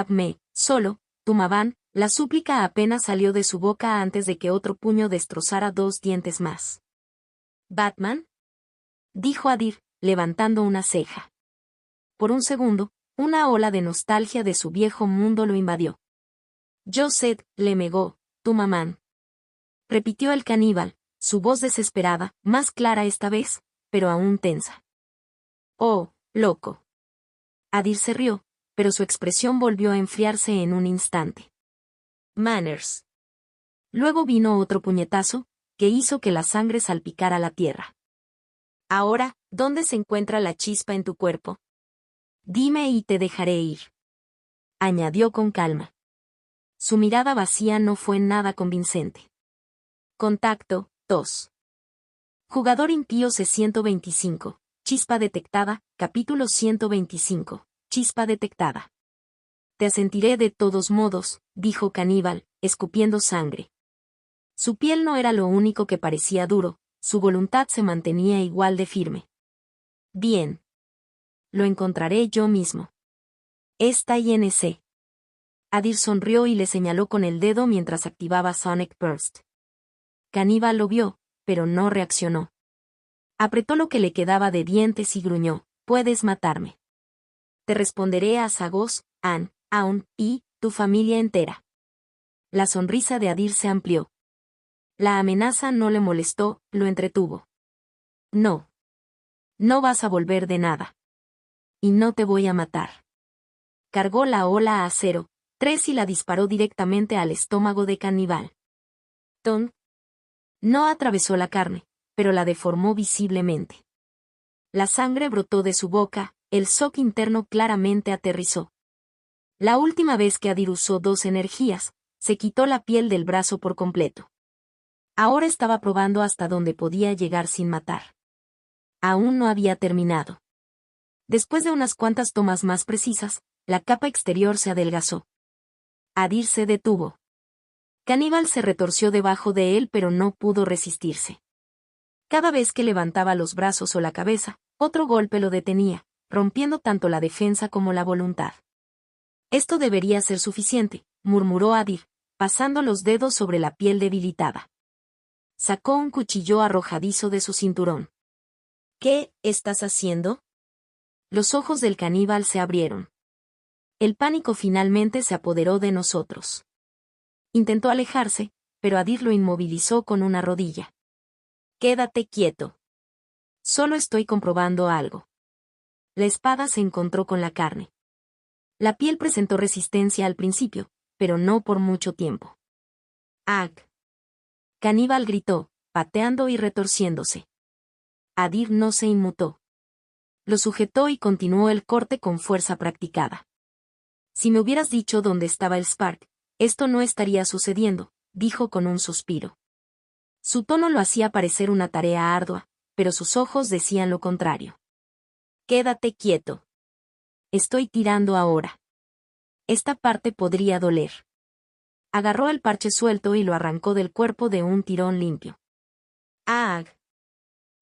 Me, solo, Tumaban, la súplica apenas salió de su boca antes de que otro puño destrozara 2 dientes más. ¿Batman? Dijo Adir, levantando una ceja. Por un segundo, una ola de nostalgia de su viejo mundo lo invadió. Joseph Lemego, Tumaman. Repitió el caníbal, su voz desesperada, más clara esta vez, pero aún tensa. Oh, loco. Adir se rió, pero su expresión volvió a enfriarse en un instante. Manners. Luego vino otro puñetazo, que hizo que la sangre salpicara la tierra. Ahora, ¿dónde se encuentra la chispa en tu cuerpo? Dime y te dejaré ir. Añadió con calma. Su mirada vacía no fue nada convincente. Contacto, 2. Jugador impío C125. Chispa detectada, capítulo 125. Chispa detectada. Te asentiré de todos modos, dijo Caníbal, escupiendo sangre. Su piel no era lo único que parecía duro, su voluntad se mantenía igual de firme. Bien. Lo encontraré yo mismo. Esta INC. Adir sonrió y le señaló con el dedo mientras activaba Sonic Burst. Caníbal lo vio, pero no reaccionó. Apretó lo que le quedaba de dientes y gruñó, puedes matarme. Te responderé a Sagos, An, Aun, y, tu familia entera. La sonrisa de Adir se amplió. La amenaza no le molestó, lo entretuvo. No. No vas a volver de nada. Y no te voy a matar. Cargó la ola a 0,3 y la disparó directamente al estómago de Caníbal. Ton. No atravesó la carne, pero la deformó visiblemente. La sangre brotó de su boca, el shock interno claramente aterrizó. La última vez que Adir usó 2 energías, se quitó la piel del brazo por completo. Ahora estaba probando hasta dónde podía llegar sin matar. Aún no había terminado. Después de unas cuantas tomas más precisas, la capa exterior se adelgazó. Adir se detuvo. Caníbal se retorció debajo de él pero no pudo resistirse. Cada vez que levantaba los brazos o la cabeza, otro golpe lo detenía, rompiendo tanto la defensa como la voluntad. Esto debería ser suficiente, murmuró Adir, pasando los dedos sobre la piel debilitada. Sacó un cuchillo arrojadizo de su cinturón. ¿Qué estás haciendo? Los ojos del caníbal se abrieron. El pánico finalmente se apoderó de nosotros. Intentó alejarse, pero Adir lo inmovilizó con una rodilla. Quédate quieto. Solo estoy comprobando algo. La espada se encontró con la carne. La piel presentó resistencia al principio, pero no por mucho tiempo. ¡Ag! Caníbal gritó, pateando y retorciéndose. Adir no se inmutó. Lo sujetó y continuó el corte con fuerza practicada. Si me hubieras dicho dónde estaba el Spark, esto no estaría sucediendo, dijo con un suspiro. Su tono lo hacía parecer una tarea ardua, pero sus ojos decían lo contrario. Quédate quieto. Estoy tirando ahora. Esta parte podría doler. Agarró el parche suelto y lo arrancó del cuerpo de un tirón limpio. ¡Ag!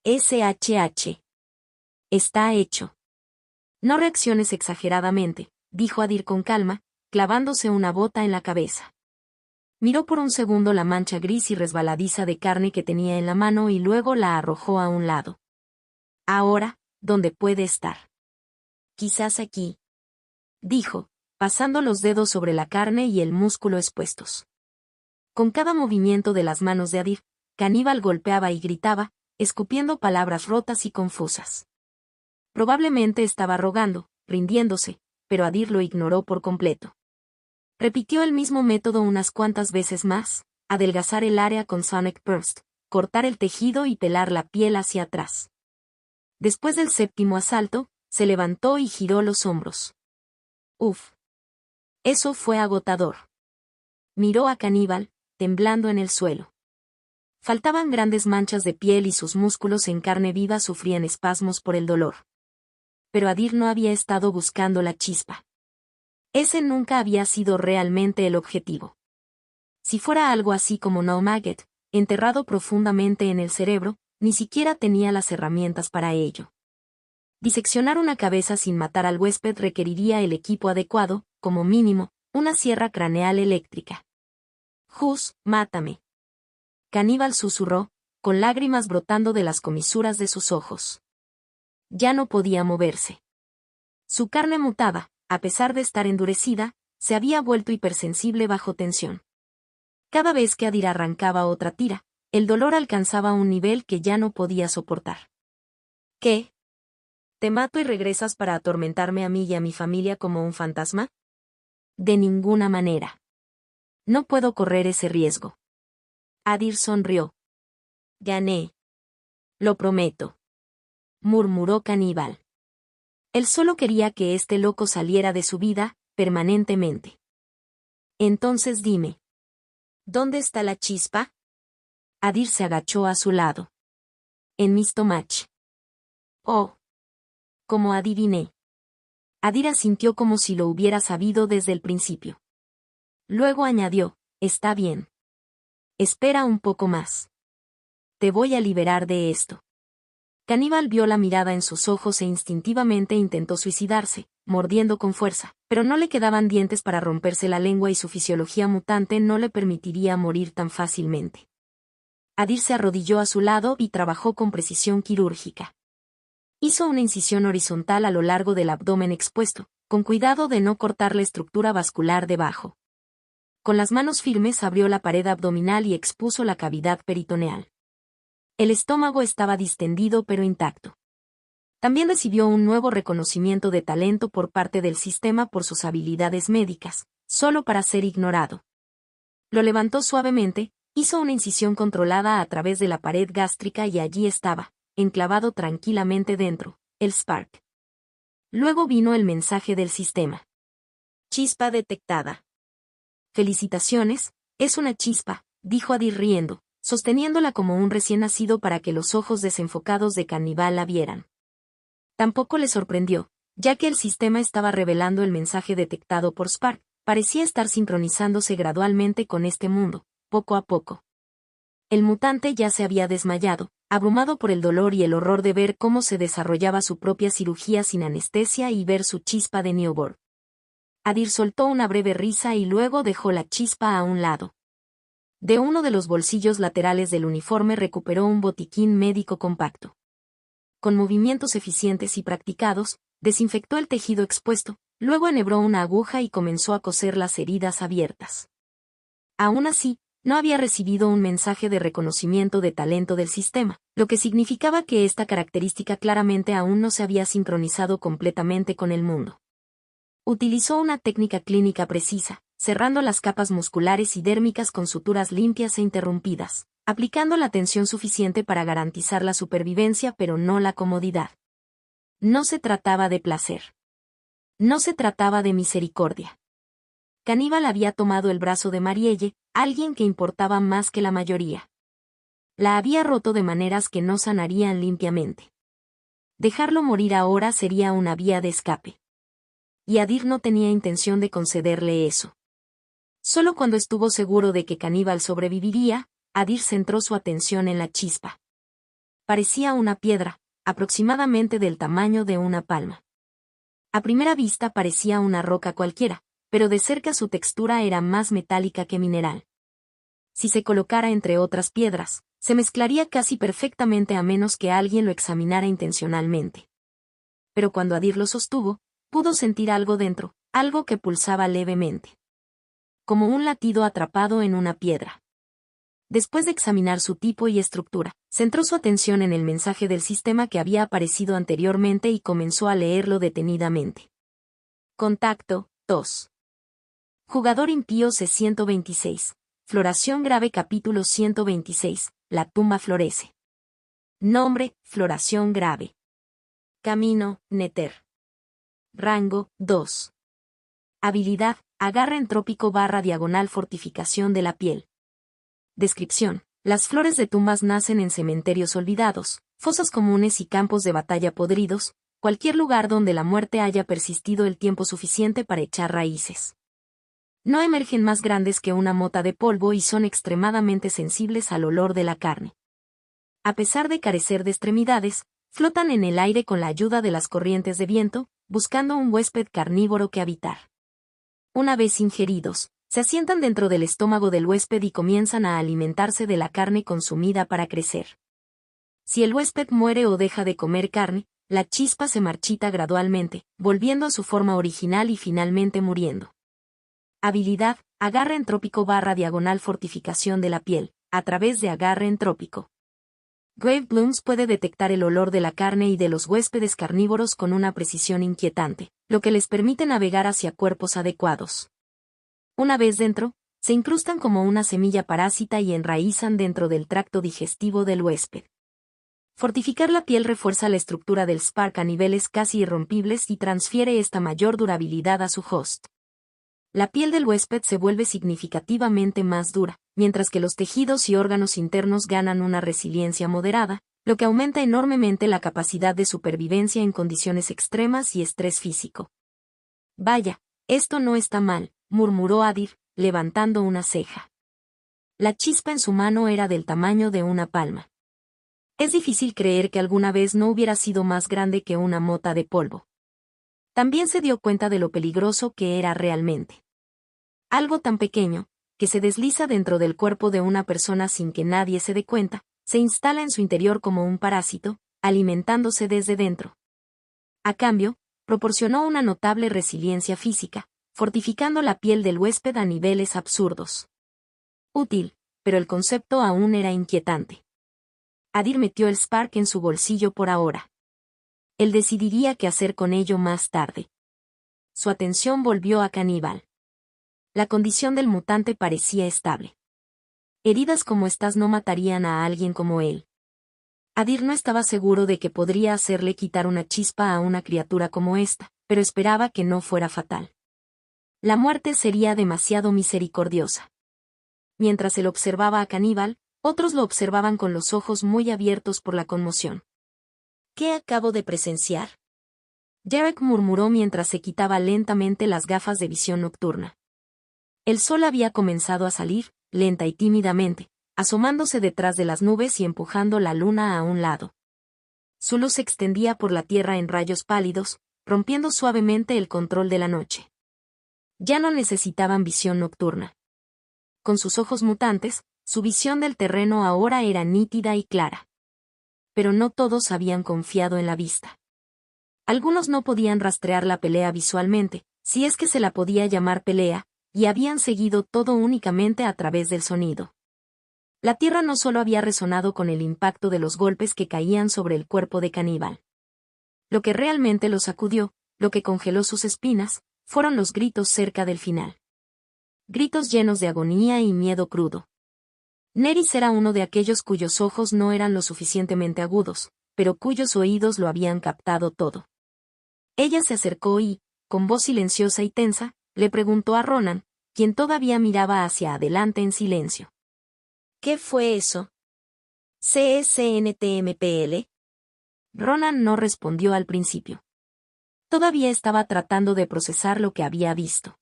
SHH. Está hecho. No reacciones exageradamente, dijo Adir con calma, clavándose una bota en la cabeza. Miró por un segundo la mancha gris y resbaladiza de carne que tenía en la mano y luego la arrojó a un lado. Ahora, ¿dónde puede estar? Quizás aquí, dijo, pasando los dedos sobre la carne y el músculo expuestos. Con cada movimiento de las manos de Adir, Caníbal golpeaba y gritaba, escupiendo palabras rotas y confusas. Probablemente estaba rogando, rindiéndose, pero Adir lo ignoró por completo. Repitió el mismo método unas cuantas veces más, adelgazar el área con Sonic Burst, cortar el tejido y pelar la piel hacia atrás. Después del séptimo asalto, se levantó y giró los hombros. Uf. Eso fue agotador. Miró a Caníbal, temblando en el suelo. Faltaban grandes manchas de piel y sus músculos en carne viva sufrían espasmos por el dolor. Pero Adir no había estado buscando la chispa. Ese nunca había sido realmente el objetivo. Si fuera algo así como No Maggot, enterrado profundamente en el cerebro, ni siquiera tenía las herramientas para ello. Diseccionar una cabeza sin matar al huésped requeriría el equipo adecuado, como mínimo, una sierra craneal eléctrica. Hus, mátame. Caníbal susurró, con lágrimas brotando de las comisuras de sus ojos. Ya no podía moverse. Su carne mutaba, a pesar de estar endurecida, se había vuelto hipersensible bajo tensión. Cada vez que Adir arrancaba otra tira, el dolor alcanzaba un nivel que ya no podía soportar. ¿Qué? ¿Te mato y regresas para atormentarme a mí y a mi familia como un fantasma? De ninguna manera. No puedo correr ese riesgo. Adir sonrió. Gané. Lo prometo. Murmuró Caníbal. Él solo quería que este loco saliera de su vida, permanentemente. Entonces dime. ¿Dónde está la chispa? Adir se agachó a su lado. En mi stomach. Oh. Como adiviné. Adir asintió como si lo hubiera sabido desde el principio. Luego añadió, está bien. Espera un poco más. Te voy a liberar de esto. Caníbal vio la mirada en sus ojos e instintivamente intentó suicidarse, mordiendo con fuerza, pero no le quedaban dientes para romperse la lengua y su fisiología mutante no le permitiría morir tan fácilmente. Adir se arrodilló a su lado y trabajó con precisión quirúrgica. Hizo una incisión horizontal a lo largo del abdomen expuesto, con cuidado de no cortar la estructura vascular debajo. Con las manos firmes abrió la pared abdominal y expuso la cavidad peritoneal. El estómago estaba distendido pero intacto. También recibió un nuevo reconocimiento de talento por parte del sistema por sus habilidades médicas, solo para ser ignorado. Lo levantó suavemente, hizo una incisión controlada a través de la pared gástrica y allí estaba, enclavado tranquilamente dentro, el Spark. Luego vino el mensaje del sistema. Chispa detectada. Felicitaciones, es una chispa, dijo Adir riendo, sosteniéndola como un recién nacido para que los ojos desenfocados de Caníbal la vieran. Tampoco le sorprendió, ya que el sistema estaba revelando el mensaje detectado por Spark, parecía estar sincronizándose gradualmente con este mundo, poco a poco. El mutante ya se había desmayado, abrumado por el dolor y el horror de ver cómo se desarrollaba su propia cirugía sin anestesia y ver su chispa de newborn. Adir soltó una breve risa y luego dejó la chispa a un lado. De uno de los bolsillos laterales del uniforme recuperó un botiquín médico compacto. Con movimientos eficientes y practicados, desinfectó el tejido expuesto, luego enhebró una aguja y comenzó a coser las heridas abiertas. Aún así, no había recibido un mensaje de reconocimiento de talento del sistema, lo que significaba que esta característica claramente aún no se había sincronizado completamente con el mundo. Utilizó una técnica clínica precisa, cerrando las capas musculares y dérmicas con suturas limpias e interrumpidas, aplicando la tensión suficiente para garantizar la supervivencia pero no la comodidad. No se trataba de placer. No se trataba de misericordia. Caníbal había tomado el brazo de Marielle, alguien que importaba más que la mayoría. La había roto de maneras que no sanarían limpiamente. Dejarlo morir ahora sería una vía de escape. Y Adir no tenía intención de concederle eso. Solo cuando estuvo seguro de que Caníbal sobreviviría, Adir centró su atención en la chispa. Parecía una piedra, aproximadamente del tamaño de una palma. A primera vista parecía una roca cualquiera, pero de cerca su textura era más metálica que mineral. si se colocara entre otras piedras, se mezclaría casi perfectamente a menos que alguien lo examinara intencionalmente. Pero cuando Adir lo sostuvo, pudo sentir algo dentro, algo que pulsaba levemente. Como un latido atrapado en una piedra. Después de examinar su tipo y estructura, centró su atención en el mensaje del sistema que había aparecido anteriormente y comenzó a leerlo detenidamente. Contacto, tos. Jugador impío C126. Floración grave capítulo 126. La tumba florece. Nombre, floración grave. Camino, Nether. Rango, 2. Habilidad, agarre entrópico / fortificación de la piel. Descripción. Las flores de tumbas nacen en cementerios olvidados, fosas comunes y campos de batalla podridos, cualquier lugar donde la muerte haya persistido el tiempo suficiente para echar raíces. No emergen más grandes que una mota de polvo y son extremadamente sensibles al olor de la carne. A pesar de carecer de extremidades, flotan en el aire con la ayuda de las corrientes de viento, buscando un huésped carnívoro que habitar. Una vez ingeridos, se asientan dentro del estómago del huésped y comienzan a alimentarse de la carne consumida para crecer. Si el huésped muere o deja de comer carne, la chispa se marchita gradualmente, volviendo a su forma original y finalmente muriendo. Habilidad, agarre entrópico / fortificación de la piel, a través de agarre entrópico. Grave Blooms puede detectar el olor de la carne y de los huéspedes carnívoros con una precisión inquietante, lo que les permite navegar hacia cuerpos adecuados. Una vez dentro, se incrustan como una semilla parásita y enraizan dentro del tracto digestivo del huésped. Fortificar la piel refuerza la estructura del Spark a niveles casi irrompibles y transfiere esta mayor durabilidad a su host. La piel del huésped se vuelve significativamente más dura, mientras que los tejidos y órganos internos ganan una resiliencia moderada, lo que aumenta enormemente la capacidad de supervivencia en condiciones extremas y estrés físico. Vaya, esto no está mal, murmuró Adir, levantando una ceja. La chispa en su mano era del tamaño de una palma. Es difícil creer que alguna vez no hubiera sido más grande que una mota de polvo. También se dio cuenta de lo peligroso que era realmente. Algo tan pequeño, que se desliza dentro del cuerpo de una persona sin que nadie se dé cuenta, se instala en su interior como un parásito, alimentándose desde dentro. A cambio, proporcionó una notable resiliencia física, fortificando la piel del huésped a niveles absurdos. Útil, pero el concepto aún era inquietante. Adir metió el Spark en su bolsillo por ahora. Él decidiría qué hacer con ello más tarde. Su atención volvió a Caníbal. La condición del mutante parecía estable. Heridas como estas no matarían a alguien como él. Adir no estaba seguro de que podría hacerle quitar una chispa a una criatura como esta, pero esperaba que no fuera fatal. La muerte sería demasiado misericordiosa. Mientras él observaba a Caníbal, otros lo observaban con los ojos muy abiertos por la conmoción. ¿Qué acabo de presenciar? Jarek murmuró mientras se quitaba lentamente las gafas de visión nocturna. El sol había comenzado a salir, lenta y tímidamente, asomándose detrás de las nubes y empujando la luna a un lado. Su luz se extendía por la tierra en rayos pálidos, rompiendo suavemente el control de la noche. Ya no necesitaban visión nocturna. Con sus ojos mutantes, su visión del terreno ahora era nítida y clara. Pero no todos habían confiado en la vista. Algunos no podían rastrear la pelea visualmente, si es que se la podía llamar pelea, y habían seguido todo únicamente a través del sonido. La tierra no solo había resonado con el impacto de los golpes que caían sobre el cuerpo de Caníbal. Lo que realmente lo sacudió, lo que congeló sus espinas, fueron los gritos cerca del final. Gritos llenos de agonía y miedo crudo. Nerys era uno de aquellos cuyos ojos no eran lo suficientemente agudos, pero cuyos oídos lo habían captado todo. Ella se acercó y, con voz silenciosa y tensa, le preguntó a Ronan, quien todavía miraba hacia adelante en silencio. ¿Qué fue eso? ¿CSNTMPL? Ronan no respondió al principio. Todavía estaba tratando de procesar lo que había visto.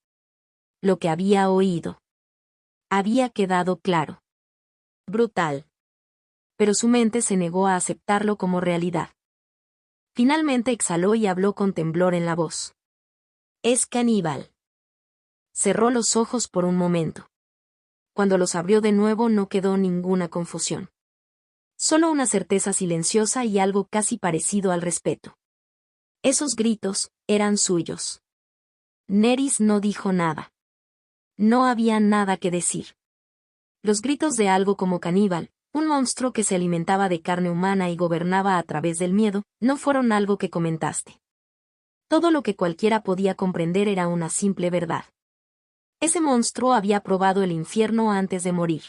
Lo que había oído. Había quedado claro. Brutal. Pero su mente se negó a aceptarlo como realidad. Finalmente exhaló y habló con temblor en la voz. Es Caníbal. Cerró los ojos por un momento. Cuando los abrió de nuevo no quedó ninguna confusión. Solo una certeza silenciosa y algo casi parecido al respeto. Esos gritos eran suyos. Nerys no dijo nada. No había nada que decir. Los gritos de algo como caníbal, un monstruo que se alimentaba de carne humana y gobernaba a través del miedo, no fueron algo que comentaste. Todo lo que cualquiera podía comprender era una simple verdad. Ese monstruo había probado el infierno antes de morir.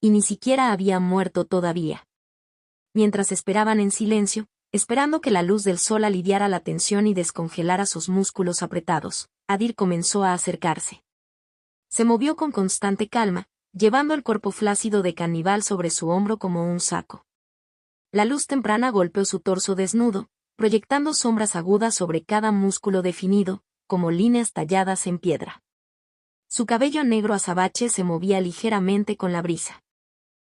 Y ni siquiera había muerto todavía. Mientras esperaban en silencio, esperando que la luz del sol aliviara la tensión y descongelara sus músculos apretados, Adir comenzó a acercarse. Se movió con constante calma, llevando el cuerpo flácido de Caníbal sobre su hombro como un saco. La luz temprana golpeó su torso desnudo, proyectando sombras agudas sobre cada músculo definido, como líneas talladas en piedra. Su cabello negro azabache se movía ligeramente con la brisa.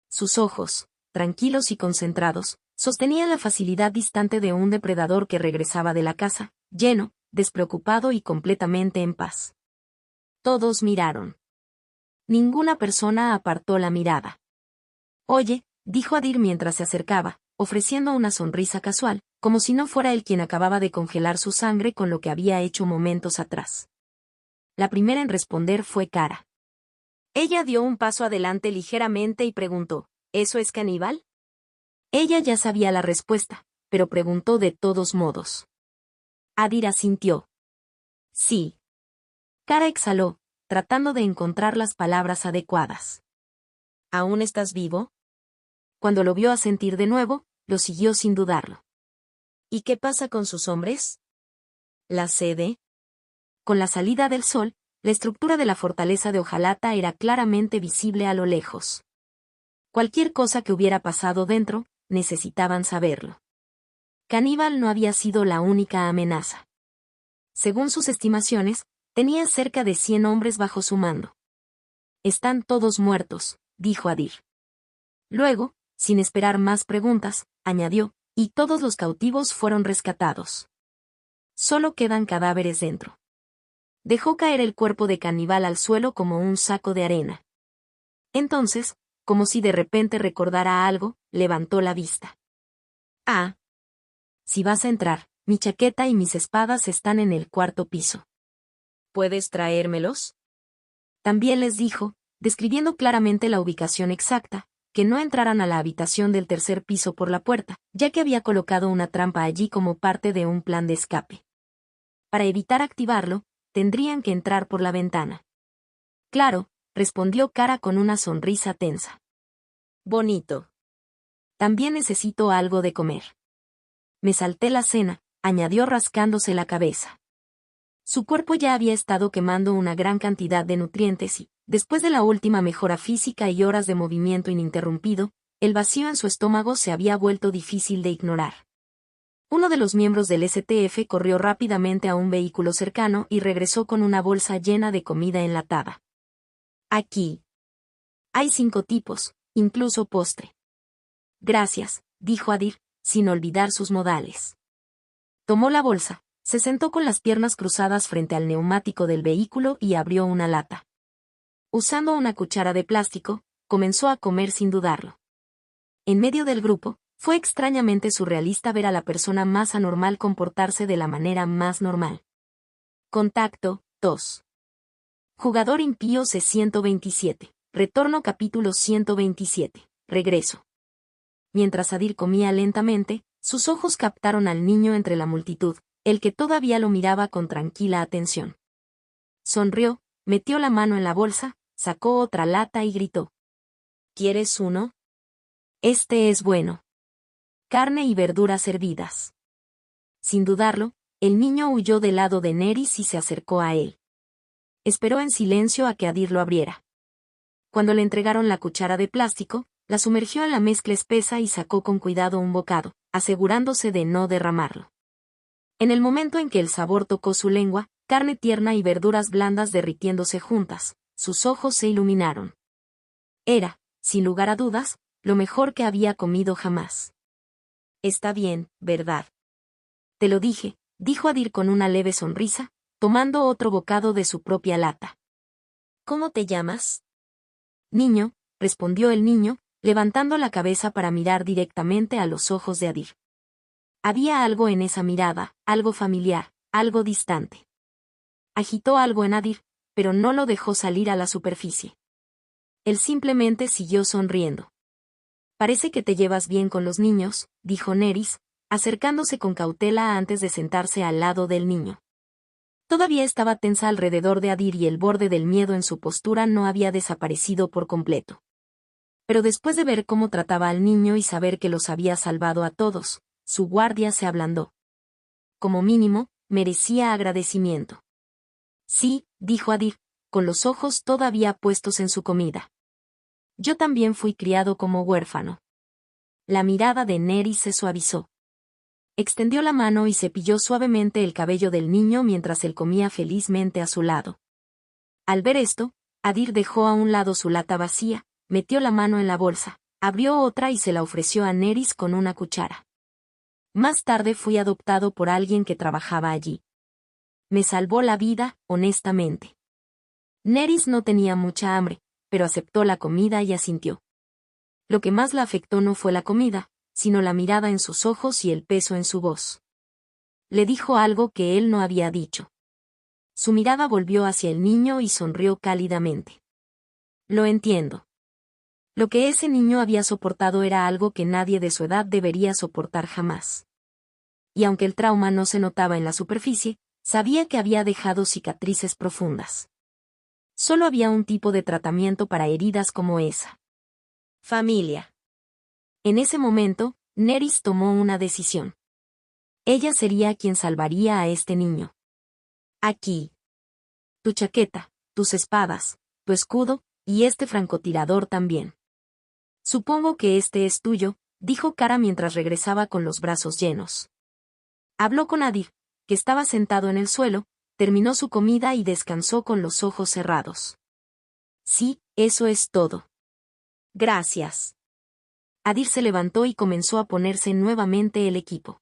Sus ojos, tranquilos y concentrados, sostenían la facilidad distante de un depredador que regresaba de la caza, lleno, despreocupado y completamente en paz. Todos miraron. Ninguna persona apartó la mirada. «Oye», dijo Adir mientras se acercaba, ofreciendo una sonrisa casual, como si no fuera él quien acababa de congelar su sangre con lo que había hecho momentos atrás. La primera en responder fue Cara. Ella dio un paso adelante ligeramente y preguntó, ¿eso es caníbal? Ella ya sabía la respuesta, pero preguntó de todos modos. Adir asintió. Sí. Cara exhaló, tratando de encontrar las palabras adecuadas. ¿Aún estás vivo? Cuando lo vio asentir de nuevo, lo siguió sin dudarlo. ¿Y qué pasa con sus hombres? ¿La sede? Con la salida del sol, la estructura de la fortaleza de Hojalata era claramente visible a lo lejos. Cualquier cosa que hubiera pasado dentro, necesitaban saberlo. Caníbal no había sido la única amenaza. Según sus estimaciones, tenía cerca de 100 hombres bajo su mando. Están todos muertos, dijo Adir. Luego, sin esperar más preguntas, añadió, y todos los cautivos fueron rescatados. Solo quedan cadáveres dentro. Dejó caer el cuerpo de Caníbal al suelo como un saco de arena. Entonces, como si de repente recordara algo, levantó la vista. Ah. Si vas a entrar, mi chaqueta y mis espadas están en el 4º piso. ¿Puedes traérmelos? También les dijo, describiendo claramente la ubicación exacta, que no entraran a la habitación del 3er piso por la puerta, ya que había colocado una trampa allí como parte de un plan de escape. Para evitar activarlo, tendrían que entrar por la ventana. Claro, respondió Cara con una sonrisa tensa. Bonito. También necesito algo de comer. Me salté la cena, añadió rascándose la cabeza. Su cuerpo ya había estado quemando una gran cantidad de nutrientes y, después de la última mejora física y horas de movimiento ininterrumpido, el vacío en su estómago se había vuelto difícil de ignorar. Uno de los miembros del STF corrió rápidamente a un vehículo cercano y regresó con una bolsa llena de comida enlatada. Aquí. Hay 5 tipos, incluso postre. Gracias, dijo Adir, sin olvidar sus modales. Tomó la bolsa, se sentó con las piernas cruzadas frente al neumático del vehículo y abrió una lata. Usando una cuchara de plástico, comenzó a comer sin dudarlo. En medio del grupo, fue extrañamente surrealista ver a la persona más anormal comportarse de la manera más normal. Contacto 2. Jugador impío C-127. Retorno capítulo 127. Regreso. Mientras Adir comía lentamente, sus ojos captaron al niño entre la multitud, el que todavía lo miraba con tranquila atención. Sonrió, metió la mano en la bolsa, sacó otra lata y gritó. ¿Quieres uno? Este es bueno. Carne y verduras hervidas. Sin dudarlo, el niño huyó del lado de Nerys y se acercó a él. Esperó en silencio a que Adir lo abriera. Cuando le entregaron la cuchara de plástico, la sumergió en la mezcla espesa y sacó con cuidado un bocado, asegurándose de no derramarlo. En el momento en que el sabor tocó su lengua, carne tierna y verduras blandas derritiéndose juntas, sus ojos se iluminaron. Era, sin lugar a dudas, lo mejor que había comido jamás. Está bien, ¿verdad? Te lo dije, dijo Adir con una leve sonrisa, tomando otro bocado de su propia lata. ¿Cómo te llamas? Niño, respondió el niño, levantando la cabeza para mirar directamente a los ojos de Adir. Había algo en esa mirada, algo familiar, algo distante. Agitó algo en Adir, pero no lo dejó salir a la superficie. Él simplemente siguió sonriendo. Parece que te llevas bien con los niños, dijo Nerys, acercándose con cautela antes de sentarse al lado del niño. Todavía estaba tensa alrededor de Adir y el borde del miedo en su postura no había desaparecido por completo. Pero después de ver cómo trataba al niño y saber que los había salvado a todos, su guardia se ablandó. Como mínimo, merecía agradecimiento. Sí, dijo Adir, con los ojos todavía puestos en su comida. Yo también fui criado como huérfano. La mirada de Nerys se suavizó. Extendió la mano y cepilló suavemente el cabello del niño mientras él comía felizmente a su lado. Al ver esto, Adir dejó a un lado su lata vacía, metió la mano en la bolsa, abrió otra y se la ofreció a Nerys con una cuchara. Más tarde fui adoptado por alguien que trabajaba allí. Me salvó la vida, honestamente. Nerys no tenía mucha hambre, pero aceptó la comida y asintió. Lo que más la afectó no fue la comida, sino la mirada en sus ojos y el peso en su voz. Le dijo algo que él no había dicho. Su mirada volvió hacia el niño y sonrió cálidamente. Lo entiendo. Lo que ese niño había soportado era algo que nadie de su edad debería soportar jamás. Y aunque el trauma no se notaba en la superficie, sabía que había dejado cicatrices profundas. Solo había un tipo de tratamiento para heridas como esa. Familia. En ese momento, Nerys tomó una decisión. Ella sería quien salvaría a este niño. Aquí. Tu chaqueta, tus espadas, tu escudo, y este francotirador también. Supongo que este es tuyo, dijo Cara mientras regresaba con los brazos llenos. Habló con Adir, que estaba sentado en el suelo, terminó su comida y descansó con los ojos cerrados. Sí, eso es todo. Gracias. Adir se levantó y comenzó a ponerse nuevamente el equipo.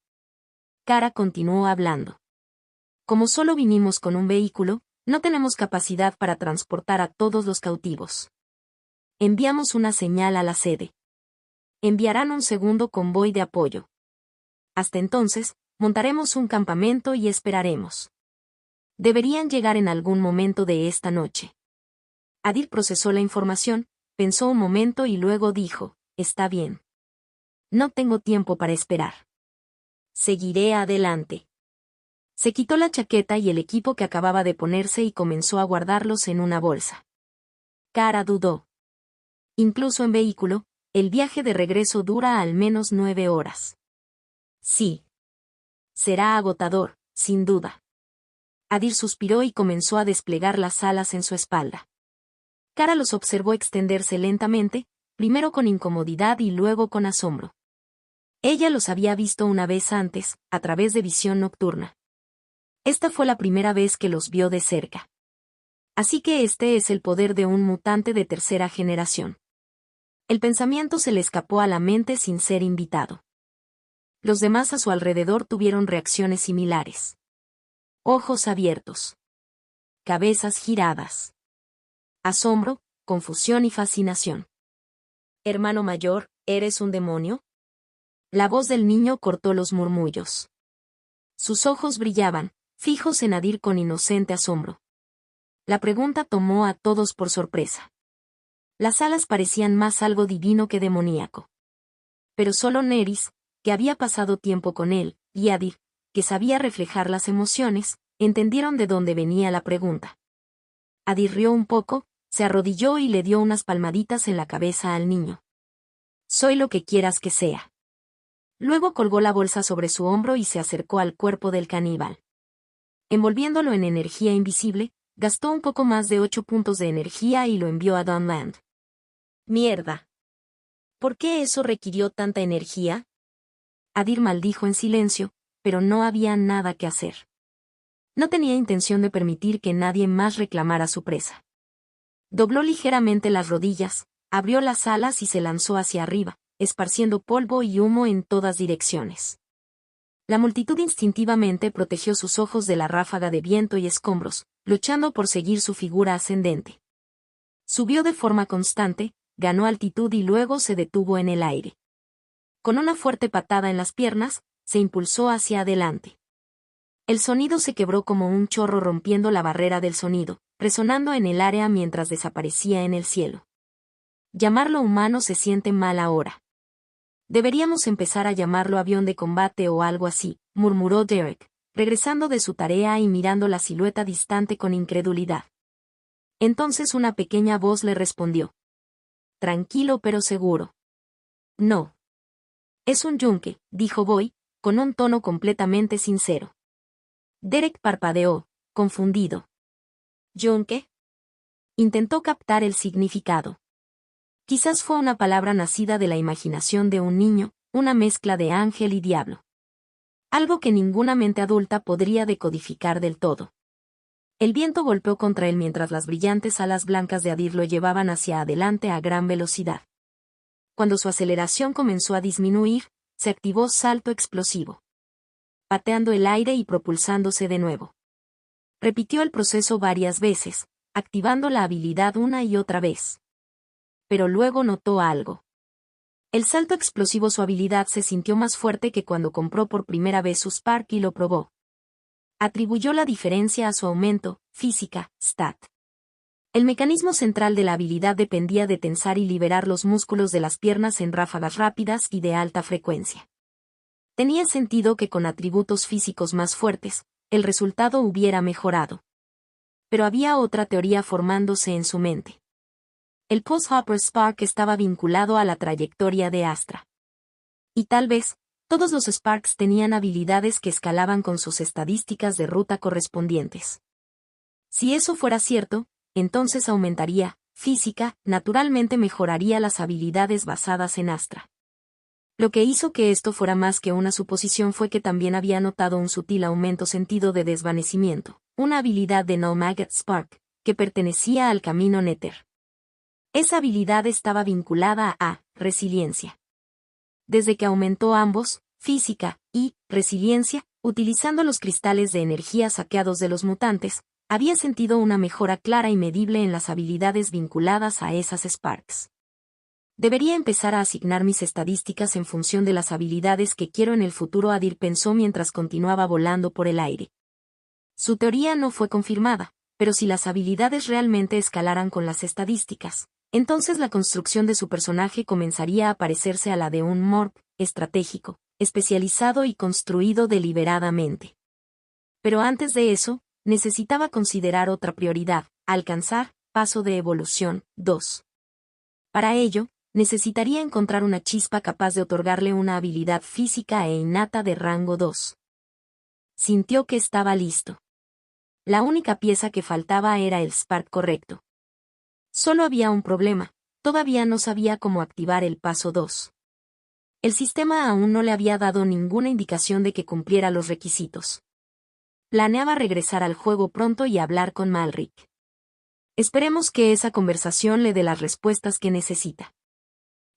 Cara continuó hablando. Como solo vinimos con un vehículo, no tenemos capacidad para transportar a todos los cautivos. Enviamos una señal a la sede. Enviarán un segundo convoy de apoyo. Hasta entonces, montaremos un campamento y esperaremos. Deberían llegar en algún momento de esta noche. Adir procesó la información, pensó un momento y luego dijo, está bien. No tengo tiempo para esperar. Seguiré adelante. Se quitó la chaqueta y el equipo que acababa de ponerse y comenzó a guardarlos en una bolsa. Cara dudó. Incluso en vehículo, el viaje de regreso dura al menos 9 horas. Sí. Será agotador, sin duda. Adir suspiró y comenzó a desplegar las alas en su espalda. Cara los observó extenderse lentamente, primero con incomodidad y luego con asombro. Ella los había visto una vez antes, a través de visión nocturna. Esta fue la primera vez que los vio de cerca. Así que este es el poder de un mutante de tercera generación. El pensamiento se le escapó a la mente sin ser invitado. Los demás a su alrededor tuvieron reacciones similares. Ojos abiertos. Cabezas giradas. Asombro, confusión y fascinación. Hermano mayor, ¿eres un demonio? La voz del niño cortó los murmullos. Sus ojos brillaban, fijos en Adir con inocente asombro. La pregunta tomó a todos por sorpresa. Las alas parecían más algo divino que demoníaco. Pero solo Nerys, que había pasado tiempo con él, y Adir, que sabía reflejar las emociones, entendieron de dónde venía la pregunta. Adir rió un poco, se arrodilló y le dio unas palmaditas en la cabeza al niño. Soy lo que quieras que sea. Luego colgó la bolsa sobre su hombro y se acercó al cuerpo del caníbal. Envolviéndolo en energía invisible, gastó un poco más de 8 puntos de energía y lo envió a Dawnland. Mierda. ¿Por qué eso requirió tanta energía? Adir maldijo en silencio, pero no había nada que hacer. No tenía intención de permitir que nadie más reclamara su presa. Dobló ligeramente las rodillas, abrió las alas y se lanzó hacia arriba, esparciendo polvo y humo en todas direcciones. La multitud instintivamente protegió sus ojos de la ráfaga de viento y escombros, luchando por seguir su figura ascendente. Subió de forma constante, ganó altitud y luego se detuvo en el aire. Con una fuerte patada en las piernas, se impulsó hacia adelante. El sonido se quebró como un chorro rompiendo la barrera del sonido, resonando en el área mientras desaparecía en el cielo. Llamarlo humano se siente mal ahora. Deberíamos empezar a llamarlo avión de combate o algo así, murmuró Derek, regresando de su tarea y mirando la silueta distante con incredulidad. Entonces una pequeña voz le respondió. Tranquilo pero seguro. No. Es un yunque, dijo Boy, con un tono completamente sincero. Derek parpadeó, confundido. ¿Yunque? Intentó captar el significado. Quizás fue una palabra nacida de la imaginación de un niño, una mezcla de ángel y diablo. Algo que ninguna mente adulta podría decodificar del todo. El viento golpeó contra él mientras las brillantes alas blancas de Adir lo llevaban hacia adelante a gran velocidad. Cuando su aceleración comenzó a disminuir, se activó salto explosivo. Pateando el aire y propulsándose de nuevo. Repitió el proceso varias veces, activando la habilidad una y otra vez. Pero luego notó algo. El salto explosivo, su habilidad se sintió más fuerte que cuando compró por primera vez su Spark y lo probó. Atribuyó la diferencia a su aumento, física, stat. El mecanismo central de la habilidad dependía de tensar y liberar los músculos de las piernas en ráfagas rápidas y de alta frecuencia. Tenía sentido que con atributos físicos más fuertes, el resultado hubiera mejorado. Pero había otra teoría formándose en su mente. El Post-Hopper Spark estaba vinculado a la trayectoria de Astra. Y tal vez, todos los Sparks tenían habilidades que escalaban con sus estadísticas de ruta correspondientes. Si eso fuera cierto, entonces aumentaría, física, naturalmente mejoraría las habilidades basadas en Astra. Lo que hizo que esto fuera más que una suposición fue que también había notado un sutil aumento sentido de desvanecimiento, una habilidad de No Maggot Spark, que pertenecía al camino Nether. Esa habilidad estaba vinculada a resiliencia. Desde que aumentó ambos, física y resiliencia, utilizando los cristales de energía saqueados de los mutantes, había sentido una mejora clara y medible en las habilidades vinculadas a esas Sparks. Debería empezar a asignar mis estadísticas en función de las habilidades que quiero en el futuro, Adir pensó mientras continuaba volando por el aire. Su teoría no fue confirmada, pero si las habilidades realmente escalaran con las estadísticas, entonces la construcción de su personaje comenzaría a parecerse a la de un Morp estratégico, especializado y construido deliberadamente. Pero antes de eso, necesitaba considerar otra prioridad, alcanzar, paso de evolución, 2. Para ello, necesitaría encontrar una chispa capaz de otorgarle una habilidad física e innata de rango 2. Sintió que estaba listo. La única pieza que faltaba era el Spark correcto. Solo había un problema, todavía no sabía cómo activar el paso 2. El sistema aún no le había dado ninguna indicación de que cumpliera los requisitos. Planeaba regresar al juego pronto y hablar con Malric. Esperemos que esa conversación le dé las respuestas que necesita.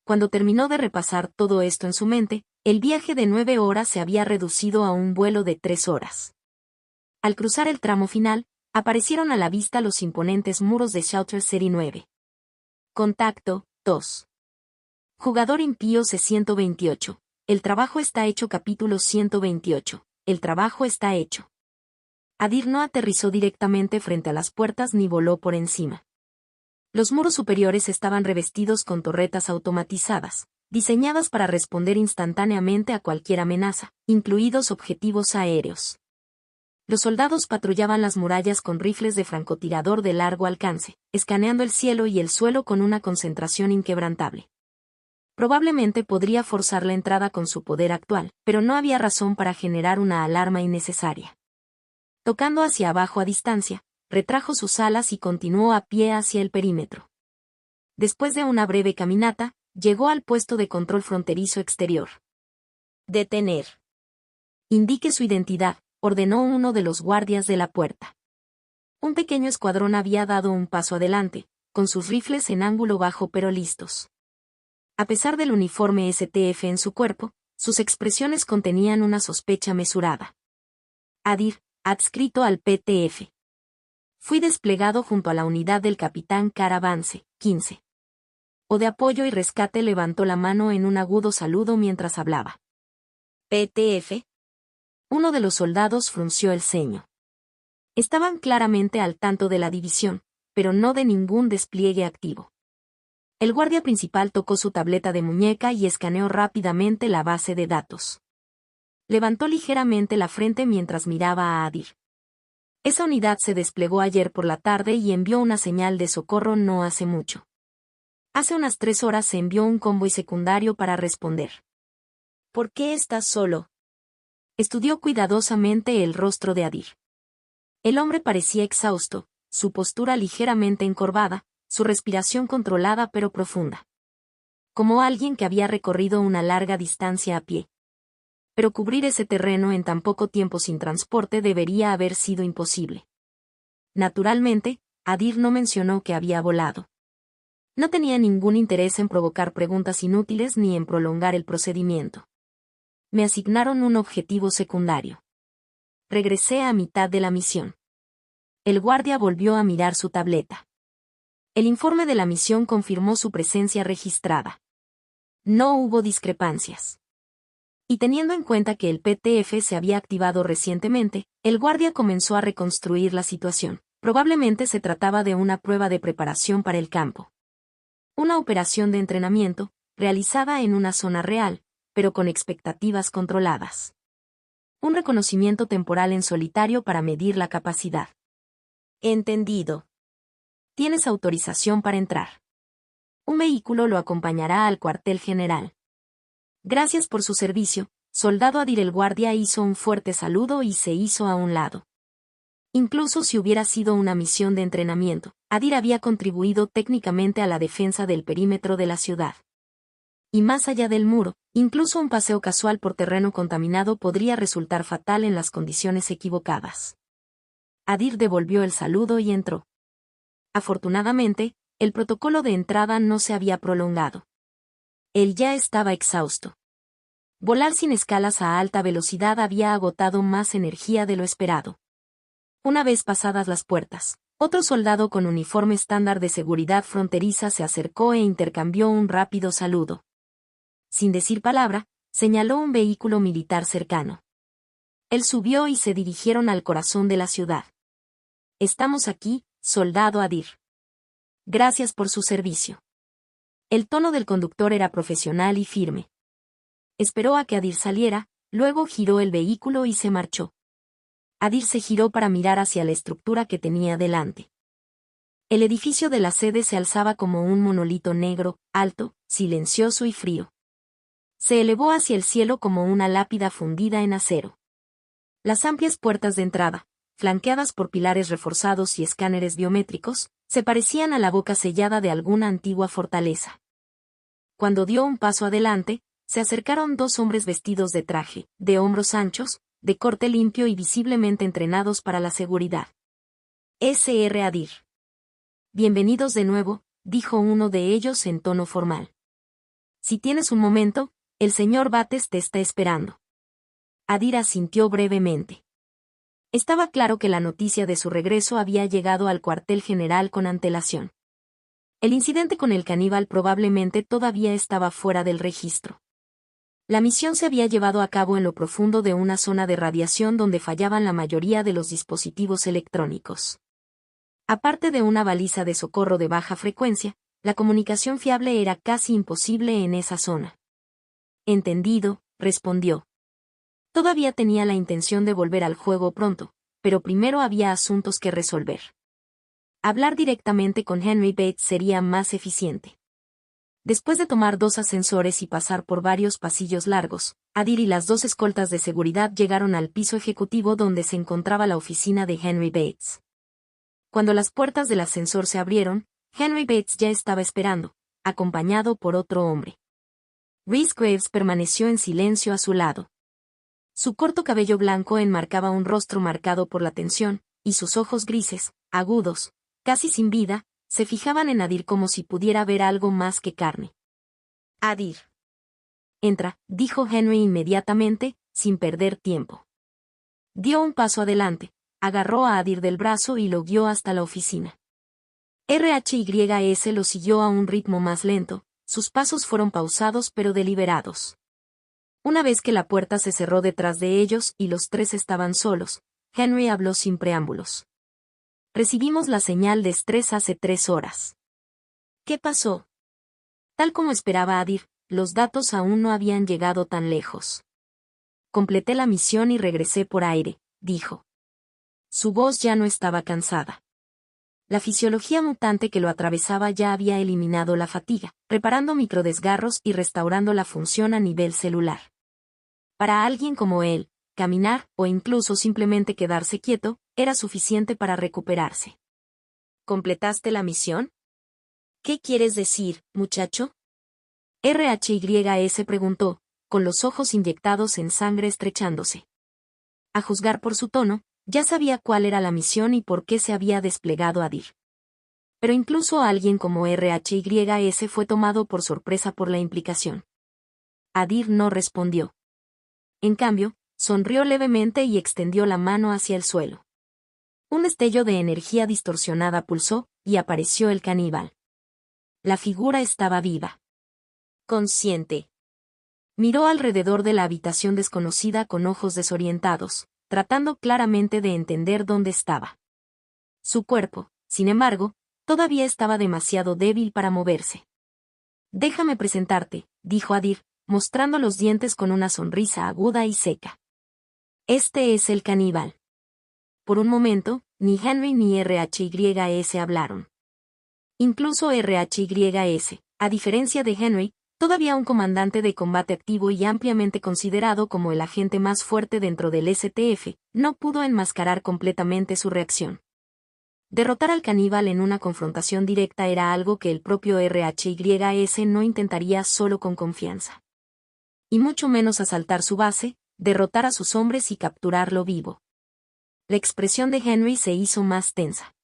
Cuando terminó de repasar todo esto en su mente, el viaje de 9 horas se había reducido a un vuelo de 3 horas. Al cruzar el tramo final, aparecieron a la vista los imponentes muros de Shelter City 9. Contacto, 2. Jugador impío C128. El trabajo está hecho. Capítulo 128. El trabajo está hecho. Adir no aterrizó directamente frente a las puertas ni voló por encima. Los muros superiores estaban revestidos con torretas automatizadas, diseñadas para responder instantáneamente a cualquier amenaza, incluidos objetivos aéreos. Los soldados patrullaban las murallas con rifles de francotirador de largo alcance, escaneando el cielo y el suelo con una concentración inquebrantable. Probablemente podría forzar la entrada con su poder actual, pero no había razón para generar una alarma innecesaria. Tocando hacia abajo a distancia, retrajo sus alas y continuó a pie hacia el perímetro. Después de una breve caminata, llegó al puesto de control fronterizo exterior. Detener. Indique su identidad, ordenó uno de los guardias de la puerta. Un pequeño escuadrón había dado un paso adelante, con sus rifles en ángulo bajo pero listos. A pesar del uniforme STF en su cuerpo, sus expresiones contenían una sospecha mesurada. Adir, adscrito al PTF. Fui desplegado junto a la unidad del capitán Caravance, 15. O de apoyo y rescate levantó la mano en un agudo saludo mientras hablaba. ¿PTF? Uno de los soldados frunció el ceño. Estaban claramente al tanto de la división, pero no de ningún despliegue activo. El guardia principal tocó su tableta de muñeca y escaneó rápidamente la base de datos. Levantó ligeramente la frente mientras miraba a Adir. Esa unidad se desplegó ayer por la tarde y envió una señal de socorro no hace mucho. Hace unas 3 horas se envió un convoy secundario para responder. ¿Por qué estás solo? Estudió cuidadosamente el rostro de Adir. El hombre parecía exhausto, su postura ligeramente encorvada, su respiración controlada pero profunda. Como alguien que había recorrido una larga distancia a pie. Pero cubrir ese terreno en tan poco tiempo sin transporte debería haber sido imposible. Naturalmente, Adir no mencionó que había volado. No tenía ningún interés en provocar preguntas inútiles ni en prolongar el procedimiento. Me asignaron un objetivo secundario. Regresé a mitad de la misión. El guardia volvió a mirar su tableta. El informe de la misión confirmó su presencia registrada. No hubo discrepancias. Y teniendo en cuenta que el PTF se había activado recientemente, el guardia comenzó a reconstruir la situación. Probablemente se trataba de una prueba de preparación para el campo. Una operación de entrenamiento, realizada en una zona real, pero con expectativas controladas. Un reconocimiento temporal en solitario para medir la capacidad. Entendido. Tienes autorización para entrar. Un vehículo lo acompañará al cuartel general. Gracias por su servicio, soldado Adir. El guardia hizo un fuerte saludo y se hizo a un lado. Incluso si hubiera sido una misión de entrenamiento, Adir había contribuido técnicamente a la defensa del perímetro de la ciudad. Y más allá del muro, incluso un paseo casual por terreno contaminado podría resultar fatal en las condiciones equivocadas. Adir devolvió el saludo y entró. Afortunadamente, el protocolo de entrada no se había prolongado. Él ya estaba exhausto. Volar sin escalas a alta velocidad había agotado más energía de lo esperado. Una vez pasadas las puertas, otro soldado con uniforme estándar de seguridad fronteriza se acercó e intercambió un rápido saludo. Sin decir palabra, señaló un vehículo militar cercano. Él subió y se dirigieron al corazón de la ciudad. Estamos aquí, soldado Adir. Gracias por su servicio. El tono del conductor era profesional y firme. Esperó a que Adir saliera, luego giró el vehículo y se marchó. Adir se giró para mirar hacia la estructura que tenía delante. El edificio de la sede se alzaba como un monolito negro, alto, silencioso y frío. Se elevó hacia el cielo como una lápida fundida en acero. Las amplias puertas de entrada, flanqueadas por pilares reforzados y escáneres biométricos, se parecían a la boca sellada de alguna antigua fortaleza. Cuando dio un paso adelante, se acercaron 2 hombres vestidos de traje, de hombros anchos, de corte limpio y visiblemente entrenados para la seguridad. Sr. Adir. Bienvenidos de nuevo, dijo uno de ellos en tono formal. Si tienes un momento, el señor Bates te está esperando. Adir asintió brevemente. Estaba claro que la noticia de su regreso había llegado al cuartel general con antelación. El incidente con el caníbal probablemente todavía estaba fuera del registro. La misión se había llevado a cabo en lo profundo de una zona de radiación donde fallaban la mayoría de los dispositivos electrónicos. Aparte de una baliza de socorro de baja frecuencia, la comunicación fiable era casi imposible en esa zona. Entendido, respondió. Todavía tenía la intención de volver al juego pronto, pero primero había asuntos que resolver. Hablar directamente con Henry Bates sería más eficiente. Después de tomar 2 ascensores y pasar por varios pasillos largos, Adir y las 2 escoltas de seguridad llegaron al piso ejecutivo donde se encontraba la oficina de Henry Bates. Cuando las puertas del ascensor se abrieron, Henry Bates ya estaba esperando, acompañado por otro hombre. Rhys Graves permaneció en silencio a su lado. Su corto cabello blanco enmarcaba un rostro marcado por la tensión, y sus ojos grises, agudos, casi sin vida, se fijaban en Adir como si pudiera ver algo más que carne. Adir. Entra, dijo Henry inmediatamente, sin perder tiempo. Dio un paso adelante, agarró a Adir del brazo y lo guió hasta la oficina. RHYS lo siguió a un ritmo más lento, sus pasos fueron pausados pero deliberados. Una vez que la puerta se cerró detrás de ellos y los tres estaban solos, Henry habló sin preámbulos. Recibimos la señal de estrés hace 3 horas. ¿Qué pasó? Tal como esperaba Adir, los datos aún no habían llegado tan lejos. Completé la misión y regresé por aire, dijo. Su voz ya no estaba cansada. La fisiología mutante que lo atravesaba ya había eliminado la fatiga, reparando microdesgarros y restaurando la función a nivel celular. Para alguien como él, caminar, o incluso simplemente quedarse quieto, era suficiente para recuperarse. ¿Completaste la misión? ¿Qué quieres decir, muchacho? RHYS preguntó, con los ojos inyectados en sangre estrechándose. A juzgar por su tono, ya sabía cuál era la misión y por qué se había desplegado Adir. Pero incluso alguien como RHYS fue tomado por sorpresa por la implicación. Adir no respondió. En cambio, sonrió levemente y extendió la mano hacia el suelo. Un destello de energía distorsionada pulsó, y apareció el caníbal. La figura estaba viva. Consciente. Miró alrededor de la habitación desconocida con ojos desorientados, tratando claramente de entender dónde estaba. Su cuerpo, sin embargo, todavía estaba demasiado débil para moverse. Déjame presentarte, dijo Adir, mostrando los dientes con una sonrisa aguda y seca. Este es el caníbal. Por un momento, ni Henry ni RHYS hablaron. Incluso RHYS, a diferencia de Henry, todavía un comandante de combate activo y ampliamente considerado como el agente más fuerte dentro del STF, no pudo enmascarar completamente su reacción. Derrotar al caníbal en una confrontación directa era algo que el propio RHYS no intentaría solo con confianza. Y mucho menos asaltar su base, derrotar a sus hombres y capturarlo vivo. La expresión de Henry se hizo más tensa.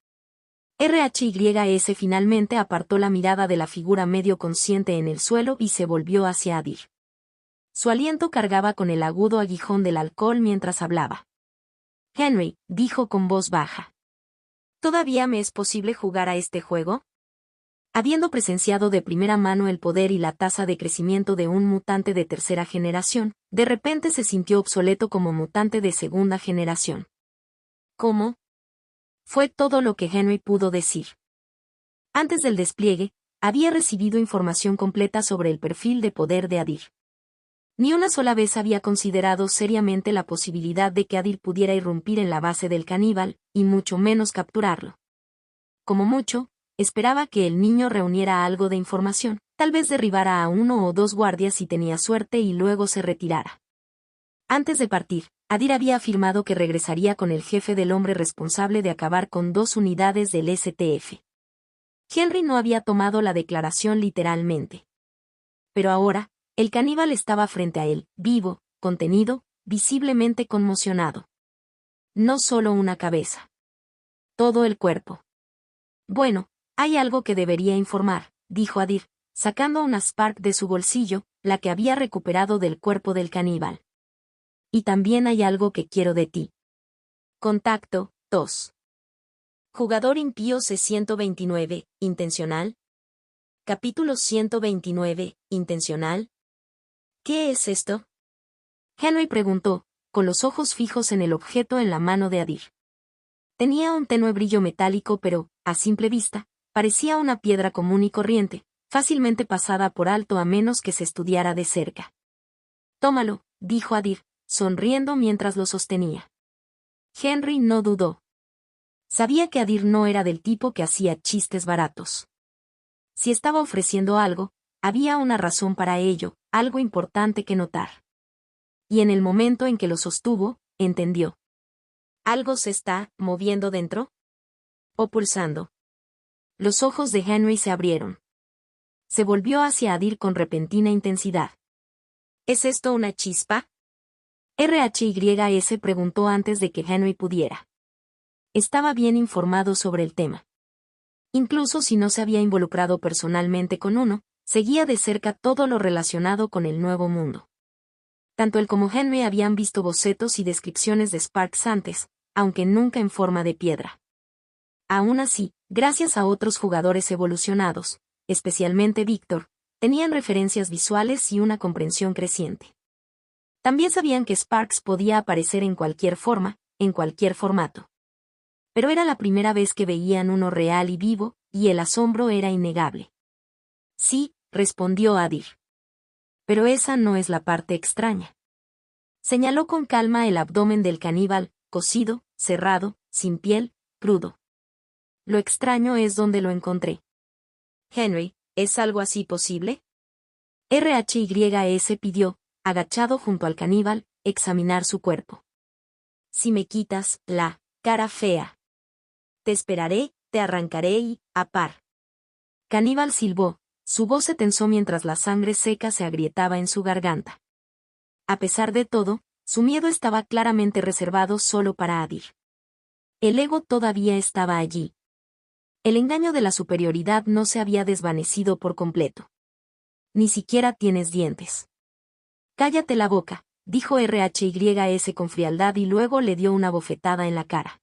RHYS finalmente apartó la mirada de la figura medio consciente en el suelo y se volvió hacia Adir. Su aliento cargaba con el agudo aguijón del alcohol mientras hablaba. Henry, dijo con voz baja. ¿Todavía me es posible jugar a este juego? Habiendo presenciado de primera mano el poder y la tasa de crecimiento de un mutante de tercera generación, de repente se sintió obsoleto como mutante de segunda generación. ¿Cómo? Fue todo lo que Henry pudo decir. Antes del despliegue, había recibido información completa sobre el perfil de poder de Adir. Ni una sola vez había considerado seriamente la posibilidad de que Adir pudiera irrumpir en la base del caníbal, y mucho menos capturarlo. Como mucho, esperaba que el niño reuniera algo de información, tal vez derribara a 1 o 2 guardias si tenía suerte y luego se retirara. Antes de partir, Adir había afirmado que regresaría con el jefe del hombre responsable de acabar con 2 unidades del STF. Henry no había tomado la declaración literalmente. Pero ahora, el caníbal estaba frente a él, vivo, contenido, visiblemente conmocionado. No solo una cabeza. Todo el cuerpo. Bueno, hay algo que debería informar, dijo Adir, sacando una Spark de su bolsillo, la que había recuperado del cuerpo del caníbal. Y también hay algo que quiero de ti. Contacto, tos. Jugador impío C129, intencional. Capítulo 129, intencional. ¿Qué es esto? Henry preguntó, con los ojos fijos en el objeto en la mano de Adir. Tenía un tenue brillo metálico pero, a simple vista, parecía una piedra común y corriente, fácilmente pasada por alto a menos que se estudiara de cerca. Tómalo, dijo Adir, sonriendo mientras lo sostenía. Henry no dudó. Sabía que Adir no era del tipo que hacía chistes baratos. Si estaba ofreciendo algo, había una razón para ello, algo importante que notar. Y en el momento en que lo sostuvo, entendió. ¿Algo se está moviendo dentro? ¿O pulsando? Los ojos de Henry se abrieron. Se volvió hacia Adir con repentina intensidad. ¿Es esto una chispa? RHYS preguntó antes de que Henry pudiera. Estaba bien informado sobre el tema. Incluso si no se había involucrado personalmente con uno, seguía de cerca todo lo relacionado con el Nuevo Mundo. Tanto él como Henry habían visto bocetos y descripciones de Sparks antes, aunque nunca en forma de piedra. Aún así, gracias a otros jugadores evolucionados, especialmente Víctor, tenían referencias visuales y una comprensión creciente. También sabían que Sparks podía aparecer en cualquier forma, en cualquier formato. Pero era la primera vez que veían uno real y vivo, y el asombro era innegable. Sí, respondió Adir. Pero esa no es la parte extraña. Señaló con calma el abdomen del caníbal, cocido, cerrado, sin piel, crudo. Lo extraño es donde lo encontré. Henry, ¿es algo así posible? RHYS pidió, agachado junto al caníbal, examinar su cuerpo. Si me quitas la cara fea. Te esperaré, te arrancaré y, a par. Caníbal silbó, su voz se tensó mientras la sangre seca se agrietaba en su garganta. A pesar de todo, su miedo estaba claramente reservado solo para Adir. El ego todavía estaba allí. El engaño de la superioridad no se había desvanecido por completo. Ni siquiera tienes dientes. Cállate la boca, dijo RHYS con frialdad y luego le dio una bofetada en la cara.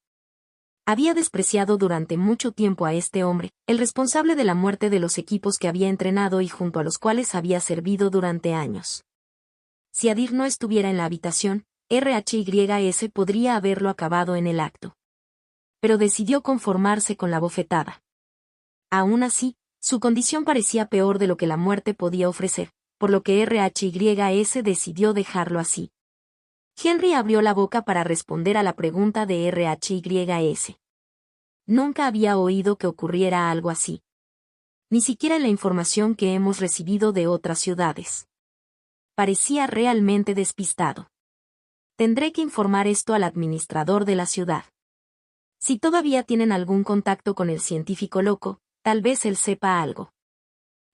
Había despreciado durante mucho tiempo a este hombre, el responsable de la muerte de los equipos que había entrenado y junto a los cuales había servido durante años. Si Adir no estuviera en la habitación, RHYS podría haberlo acabado en el acto. Pero decidió conformarse con la bofetada. Aún así, su condición parecía peor de lo que la muerte podía ofrecer, por lo que RHYS decidió dejarlo así. Henry abrió la boca para responder a la pregunta de RHYS. Nunca había oído que ocurriera algo así. Ni siquiera en la información que hemos recibido de otras ciudades. Parecía realmente despistado. Tendré que informar esto al administrador de la ciudad. Si todavía tienen algún contacto con el científico loco, tal vez él sepa algo.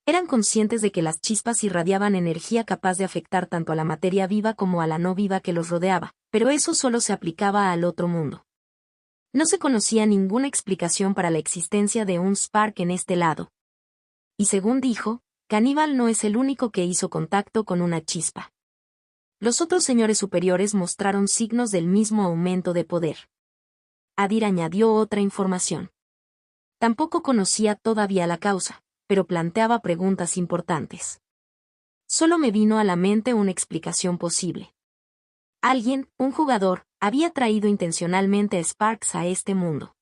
Eran conscientes de que las chispas irradiaban energía capaz de afectar tanto a la materia viva como a la no viva que los rodeaba, pero eso solo se aplicaba al otro mundo. No se conocía ninguna explicación para la existencia de un Spark en este lado. Y según dijo, Caníbal no es el único que hizo contacto con una chispa. Los otros señores superiores mostraron signos del mismo aumento de poder. Adir añadió otra información. Tampoco conocía todavía la causa, pero planteaba preguntas importantes. Solo me vino a la mente una explicación posible. Alguien, un jugador, había traído intencionalmente a Sparks a este mundo.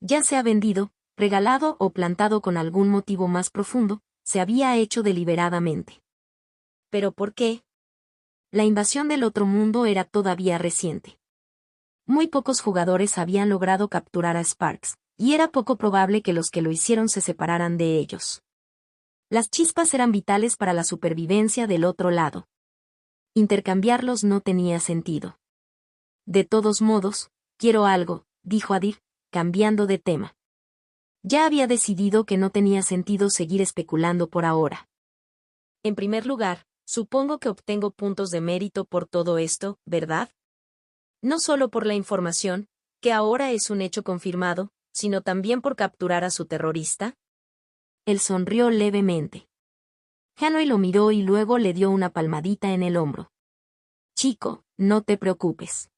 Ya sea vendido, regalado o plantado con algún motivo más profundo, se había hecho deliberadamente. ¿Pero por qué? La invasión del otro mundo era todavía reciente. Muy pocos jugadores habían logrado capturar a Sparks, y era poco probable que los que lo hicieron se separaran de ellos. Las chispas eran vitales para la supervivencia del otro lado. Intercambiarlos no tenía sentido. De todos modos, quiero algo, dijo Adir, cambiando de tema. Ya había decidido que no tenía sentido seguir especulando por ahora. En primer lugar, supongo que obtengo puntos de mérito por todo esto, ¿verdad? No solo por la información, que ahora es un hecho confirmado, sino también por capturar a su terrorista. Él sonrió levemente. Hanoi lo miró y luego le dio una palmadita en el hombro. Chico, no te preocupes.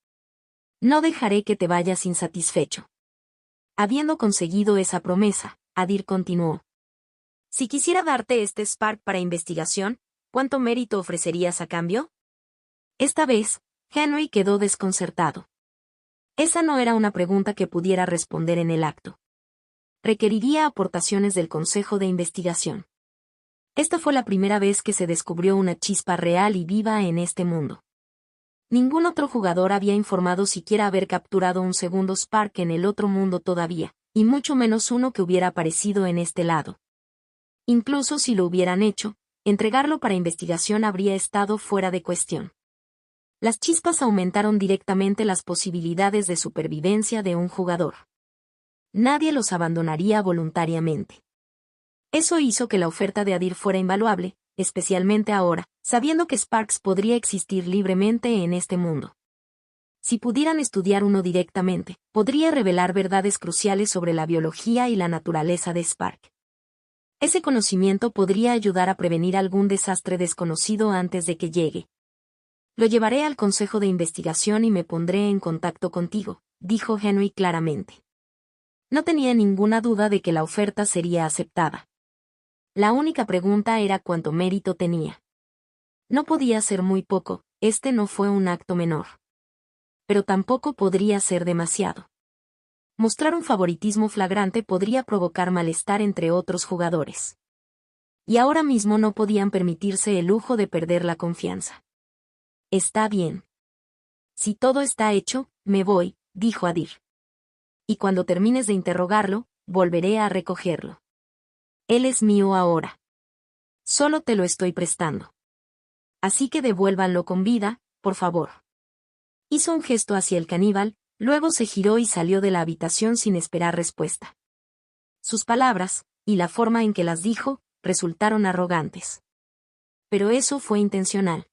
No dejaré que te vayas insatisfecho. Habiendo conseguido esa promesa, Adir continuó. Si quisiera darte este Spark para investigación, ¿cuánto mérito ofrecerías a cambio? Esta vez, Henry quedó desconcertado. Esa no era una pregunta que pudiera responder en el acto. Requeriría aportaciones del Consejo de Investigación. Esta fue la primera vez que se descubrió una chispa real y viva en este mundo. Ningún otro jugador había informado siquiera haber capturado un segundo Spark en el otro mundo todavía, y mucho menos uno que hubiera aparecido en este lado. Incluso si lo hubieran hecho, entregarlo para investigación habría estado fuera de cuestión. Las chispas aumentaron directamente las posibilidades de supervivencia de un jugador. Nadie los abandonaría voluntariamente. Eso hizo que la oferta de Adir fuera invaluable, especialmente ahora, sabiendo que Sparks podría existir libremente en este mundo. Si pudieran estudiar uno directamente, podría revelar verdades cruciales sobre la biología y la naturaleza de Spark. Ese conocimiento podría ayudar a prevenir algún desastre desconocido antes de que llegue. Lo llevaré al Consejo de Investigación y me pondré en contacto contigo, dijo Henry claramente. No tenía ninguna duda de que la oferta sería aceptada. La única pregunta era cuánto mérito tenía. No podía ser muy poco, este no fue un acto menor. Pero tampoco podría ser demasiado. Mostrar un favoritismo flagrante podría provocar malestar entre otros jugadores. Y ahora mismo no podían permitirse el lujo de perder la confianza. Está bien. Si todo está hecho, me voy, dijo Adir. Y cuando termines de interrogarlo, volveré a recogerlo. Él es mío ahora. Solo te lo estoy prestando. Así que devuélvanlo con vida, por favor. Hizo un gesto hacia el caníbal, luego se giró y salió de la habitación sin esperar respuesta. Sus palabras, y la forma en que las dijo, resultaron arrogantes. Pero eso fue intencional.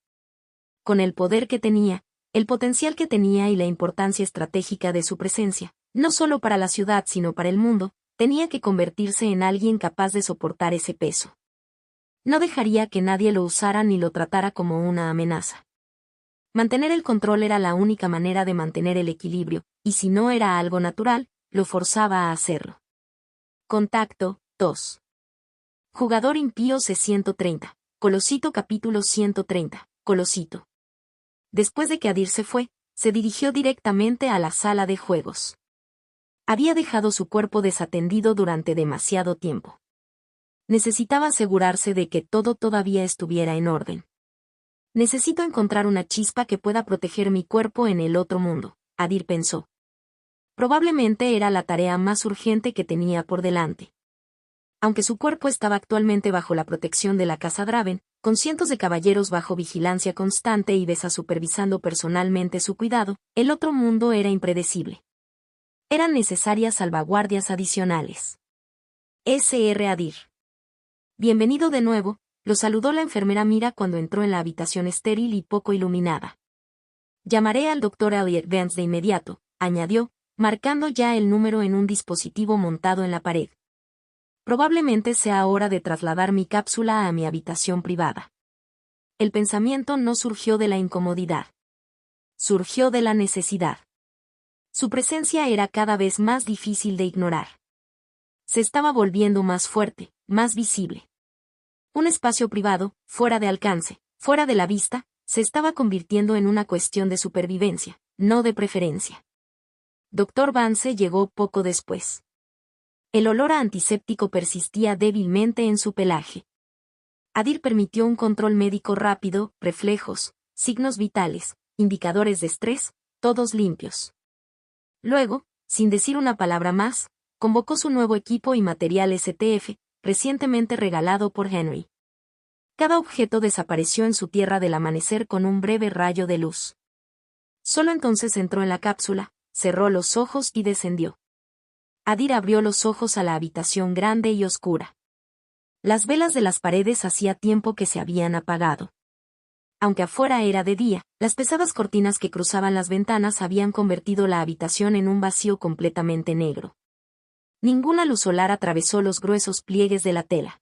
Con el poder que tenía, el potencial que tenía y la importancia estratégica de su presencia, no solo para la ciudad sino para el mundo, tenía que convertirse en alguien capaz de soportar ese peso. No dejaría que nadie lo usara ni lo tratara como una amenaza. Mantener el control era la única manera de mantener el equilibrio, y si no era algo natural, lo forzaba a hacerlo. Contacto 2. Jugador impío C-130. Colosito capítulo 130. Colosito. Después de que Adir se fue, se dirigió directamente a la sala de juegos. Había dejado su cuerpo desatendido durante demasiado tiempo. Necesitaba asegurarse de que todo todavía estuviera en orden. Necesito encontrar una chispa que pueda proteger mi cuerpo en el otro mundo, Adir pensó. Probablemente era la tarea más urgente que tenía por delante. Aunque su cuerpo estaba actualmente bajo la protección de la Casa Draven, con cientos de caballeros bajo vigilancia constante y Besa supervisando personalmente su cuidado, el otro mundo era impredecible. Eran necesarias salvaguardias adicionales. Sr. Adir. Bienvenido de nuevo, lo saludó la enfermera Mira cuando entró en la habitación estéril y poco iluminada. Llamaré al Dr. Elliot Vance de inmediato, añadió, marcando ya el número en un dispositivo montado en la pared. Probablemente sea hora de trasladar mi cápsula a mi habitación privada. El pensamiento no surgió de la incomodidad. Surgió de la necesidad. Su presencia era cada vez más difícil de ignorar. Se estaba volviendo más fuerte, más visible. Un espacio privado, fuera de alcance, fuera de la vista, se estaba convirtiendo en una cuestión de supervivencia, no de preferencia. Dr. Vance llegó poco después. El olor a antiséptico persistía débilmente en su pelaje. Adir permitió un control médico rápido, reflejos, signos vitales, indicadores de estrés, todos limpios. Luego, sin decir una palabra más, convocó su nuevo equipo y material STF, recientemente regalado por Henry. Cada objeto desapareció en su tierra del amanecer con un breve rayo de luz. Solo entonces entró en la cápsula, cerró los ojos y descendió. Adir abrió los ojos a la habitación grande y oscura. Las velas de las paredes hacía tiempo que se habían apagado. Aunque afuera era de día, las pesadas cortinas que cruzaban las ventanas habían convertido la habitación en un vacío completamente negro. Ninguna luz solar atravesó los gruesos pliegues de la tela.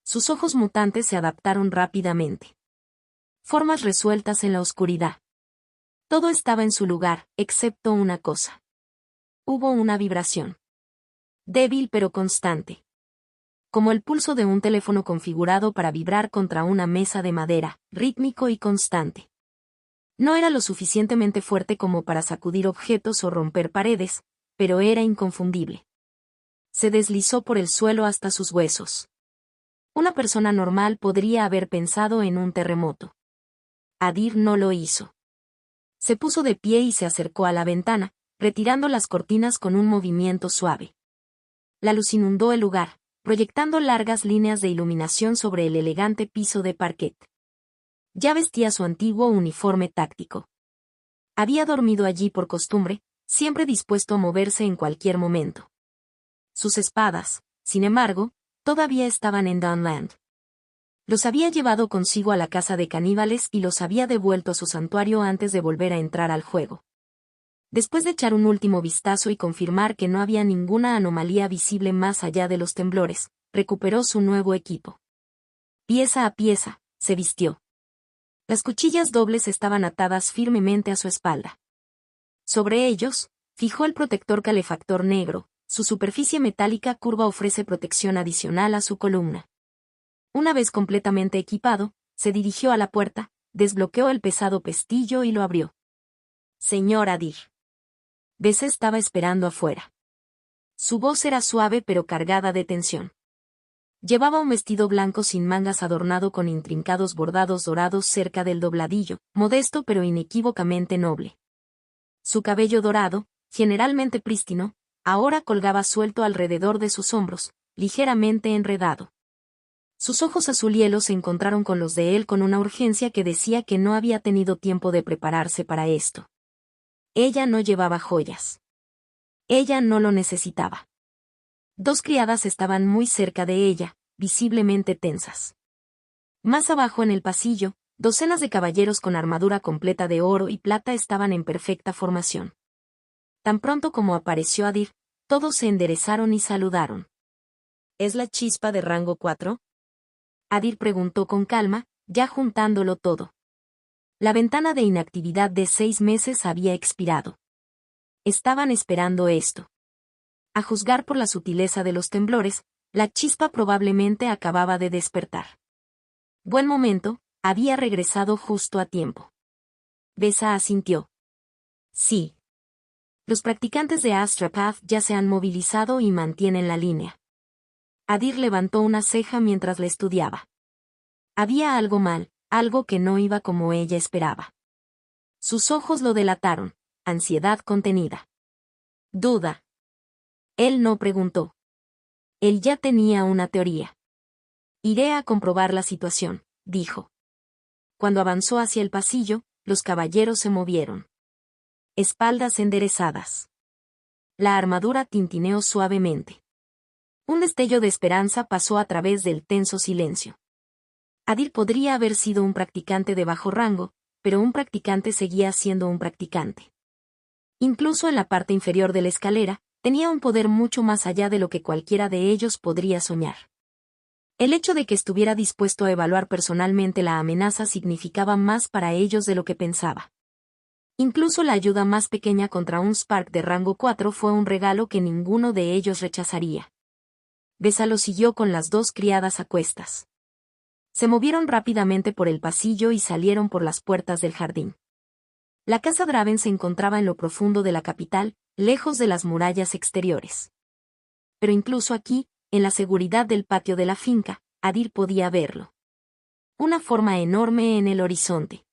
Sus ojos mutantes se adaptaron rápidamente. Formas resueltas en la oscuridad. Todo estaba en su lugar, excepto una cosa. Hubo una vibración. Débil pero constante. Como el pulso de un teléfono configurado para vibrar contra una mesa de madera, rítmico y constante. No era lo suficientemente fuerte como para sacudir objetos o romper paredes, pero era inconfundible. Se deslizó por el suelo hasta sus huesos. Una persona normal podría haber pensado en un terremoto. Adir no lo hizo. Se puso de pie y se acercó a la ventana, retirando las cortinas con un movimiento suave. La luz inundó el lugar, proyectando largas líneas de iluminación sobre el elegante piso de parquet. Ya vestía su antiguo uniforme táctico. Había dormido allí por costumbre, siempre dispuesto a moverse en cualquier momento. Sus espadas, sin embargo, todavía estaban en Dawnland. Los había llevado consigo a la casa de caníbales y los había devuelto a su santuario antes de volver a entrar al juego. Después de echar un último vistazo y confirmar que no había ninguna anomalía visible más allá de los temblores, recuperó su nuevo equipo. Pieza a pieza, se vistió. Las cuchillas dobles estaban atadas firmemente a su espalda. Sobre ellos, Fijó el protector calefactor negro, su superficie metálica curva ofrece protección adicional a su columna. Una vez completamente equipado, se dirigió a la puerta, desbloqueó el pesado pestillo y lo abrió. Señor Adir. Bess estaba esperando afuera. Su voz era suave pero cargada de tensión. Llevaba un vestido blanco sin mangas adornado con intrincados bordados dorados cerca del dobladillo, modesto pero inequívocamente noble. Su cabello dorado, generalmente prístino, ahora colgaba suelto alrededor de sus hombros, ligeramente enredado. Sus ojos azul hielo se encontraron con los de él con una urgencia que decía que no había tenido tiempo de prepararse para esto. Ella no llevaba joyas. Ella no lo necesitaba. Dos criadas estaban muy cerca de ella, visiblemente tensas. Más abajo en el pasillo, docenas de caballeros con armadura completa de oro y plata estaban en perfecta formación. Tan pronto como apareció Adir, todos se enderezaron y saludaron. ¿Es la chispa de rango 4? Adir preguntó con calma, ya juntándolo todo. La ventana de inactividad de 6 meses había expirado. Estaban esperando esto. A juzgar por la sutileza de los temblores, la chispa probablemente acababa de despertar. Buen momento, había regresado justo a tiempo. Besa asintió. Sí. Los practicantes de Astra Path ya se han movilizado y mantienen la línea. Adir levantó una ceja mientras le estudiaba. Había algo mal, algo que no iba como ella esperaba. Sus ojos lo delataron, ansiedad contenida. Duda. Él no preguntó. Él ya tenía una teoría. Iré a comprobar la situación, dijo. Cuando avanzó hacia el pasillo, los caballeros se movieron. Espaldas enderezadas. La armadura tintineó suavemente. Un destello de esperanza pasó a través del tenso silencio. Adir podría haber sido un practicante de bajo rango, pero un practicante seguía siendo un practicante. Incluso en la parte inferior de la escalera, tenía un poder mucho más allá de lo que cualquiera de ellos podría soñar. El hecho de que estuviera dispuesto a evaluar personalmente la amenaza significaba más para ellos de lo que pensaba. Incluso la ayuda más pequeña contra un Spark de rango 4 fue un regalo que ninguno de ellos rechazaría. Besa lo siguió con las dos criadas a cuestas. Se movieron rápidamente por el pasillo y salieron por las puertas del jardín. La casa Draven se encontraba en lo profundo de la capital, lejos de las murallas exteriores. Pero incluso aquí, en la seguridad del patio de la finca, Adir podía verlo. Una forma enorme en el horizonte.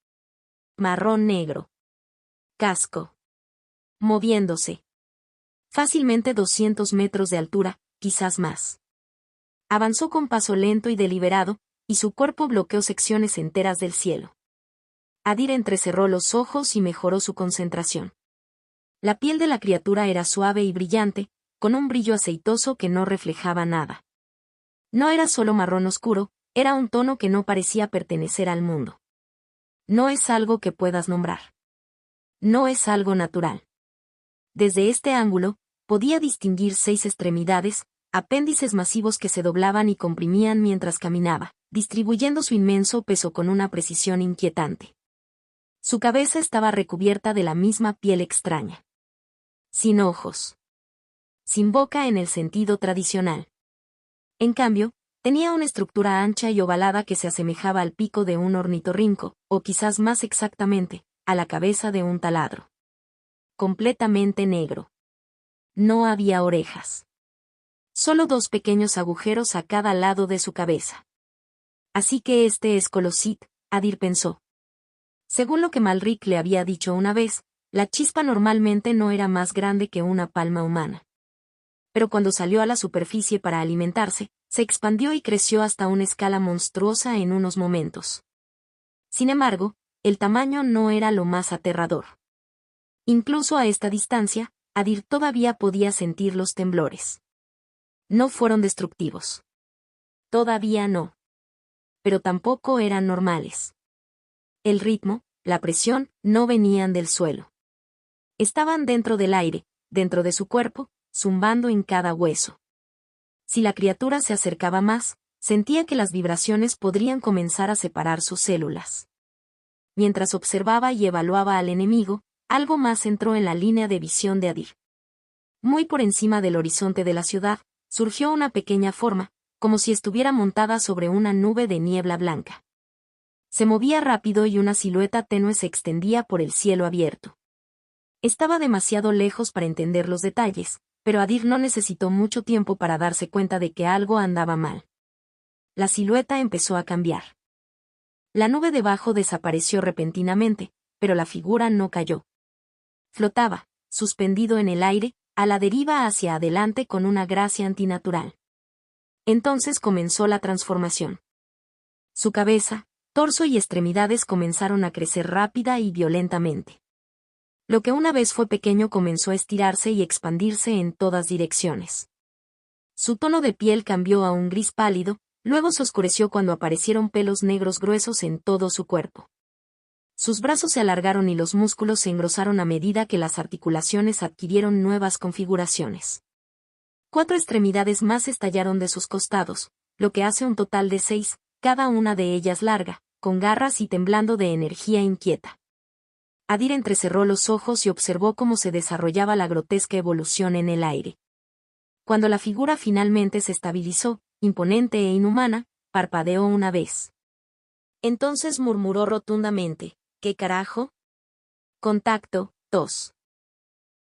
Marrón negro. Casco. Moviéndose. Fácilmente 200 metros de altura, quizás más. Avanzó con paso lento y deliberado, y su cuerpo bloqueó secciones enteras del cielo. Adir entrecerró los ojos y mejoró su concentración. La piel de la criatura era suave y brillante, con un brillo aceitoso que no reflejaba nada. No era solo marrón oscuro, era un tono que no parecía pertenecer al mundo. No es algo que puedas nombrar. No es algo natural. Desde este ángulo, podía distinguir 6 extremidades, apéndices masivos que se doblaban y comprimían mientras caminaba, distribuyendo su inmenso peso con una precisión inquietante. Su cabeza estaba recubierta de la misma piel extraña. Sin ojos. Sin boca en el sentido tradicional. En cambio, tenía una estructura ancha y ovalada que se asemejaba al pico de un ornitorrinco, o quizás más exactamente, a la cabeza de un taladro. Completamente negro. No había orejas. Solo 2 pequeños agujeros a cada lado de su cabeza. Así que este es Colosit, Adir pensó. Según lo que Malric le había dicho una vez, la chispa normalmente no era más grande que una palma humana. Pero cuando salió a la superficie para alimentarse, se expandió y creció hasta una escala monstruosa en unos momentos. Sin embargo, el tamaño no era lo más aterrador. Incluso a esta distancia, Adir todavía podía sentir los temblores. No fueron destructivos. Todavía no. Pero tampoco eran normales. El ritmo, la presión, no venían del suelo. Estaban dentro del aire, dentro de su cuerpo, zumbando en cada hueso. Si la criatura se acercaba más, sentía que las vibraciones podrían comenzar a separar sus células. Mientras observaba y evaluaba al enemigo, algo más entró en la línea de visión de Adir. Muy por encima del horizonte de la ciudad, surgió una pequeña forma, como si estuviera montada sobre una nube de niebla blanca. Se movía rápido y una silueta tenue se extendía por el cielo abierto. Estaba demasiado lejos para entender los detalles, pero Adir no necesitó mucho tiempo para darse cuenta de que algo andaba mal. La silueta empezó a cambiar. La nube debajo desapareció repentinamente, pero la figura no cayó. Flotaba, suspendido en el aire, a la deriva hacia adelante con una gracia antinatural. Entonces comenzó la transformación. Su cabeza, torso y extremidades comenzaron a crecer rápida y violentamente. Lo que una vez fue pequeño comenzó a estirarse y expandirse en todas direcciones. Su tono de piel cambió a un gris pálido, luego se oscureció cuando aparecieron pelos negros gruesos en todo su cuerpo. Sus brazos se alargaron y los músculos se engrosaron a medida que las articulaciones adquirieron nuevas configuraciones. 4 extremidades más estallaron de sus costados, lo que hace un total de 6, cada una de ellas larga, con garras y temblando de energía inquieta. Adir entrecerró los ojos y observó cómo se desarrollaba la grotesca evolución en el aire. Cuando la figura finalmente se estabilizó, imponente e inhumana, parpadeó una vez. Entonces murmuró rotundamente: ¿qué carajo? Contacto, tos.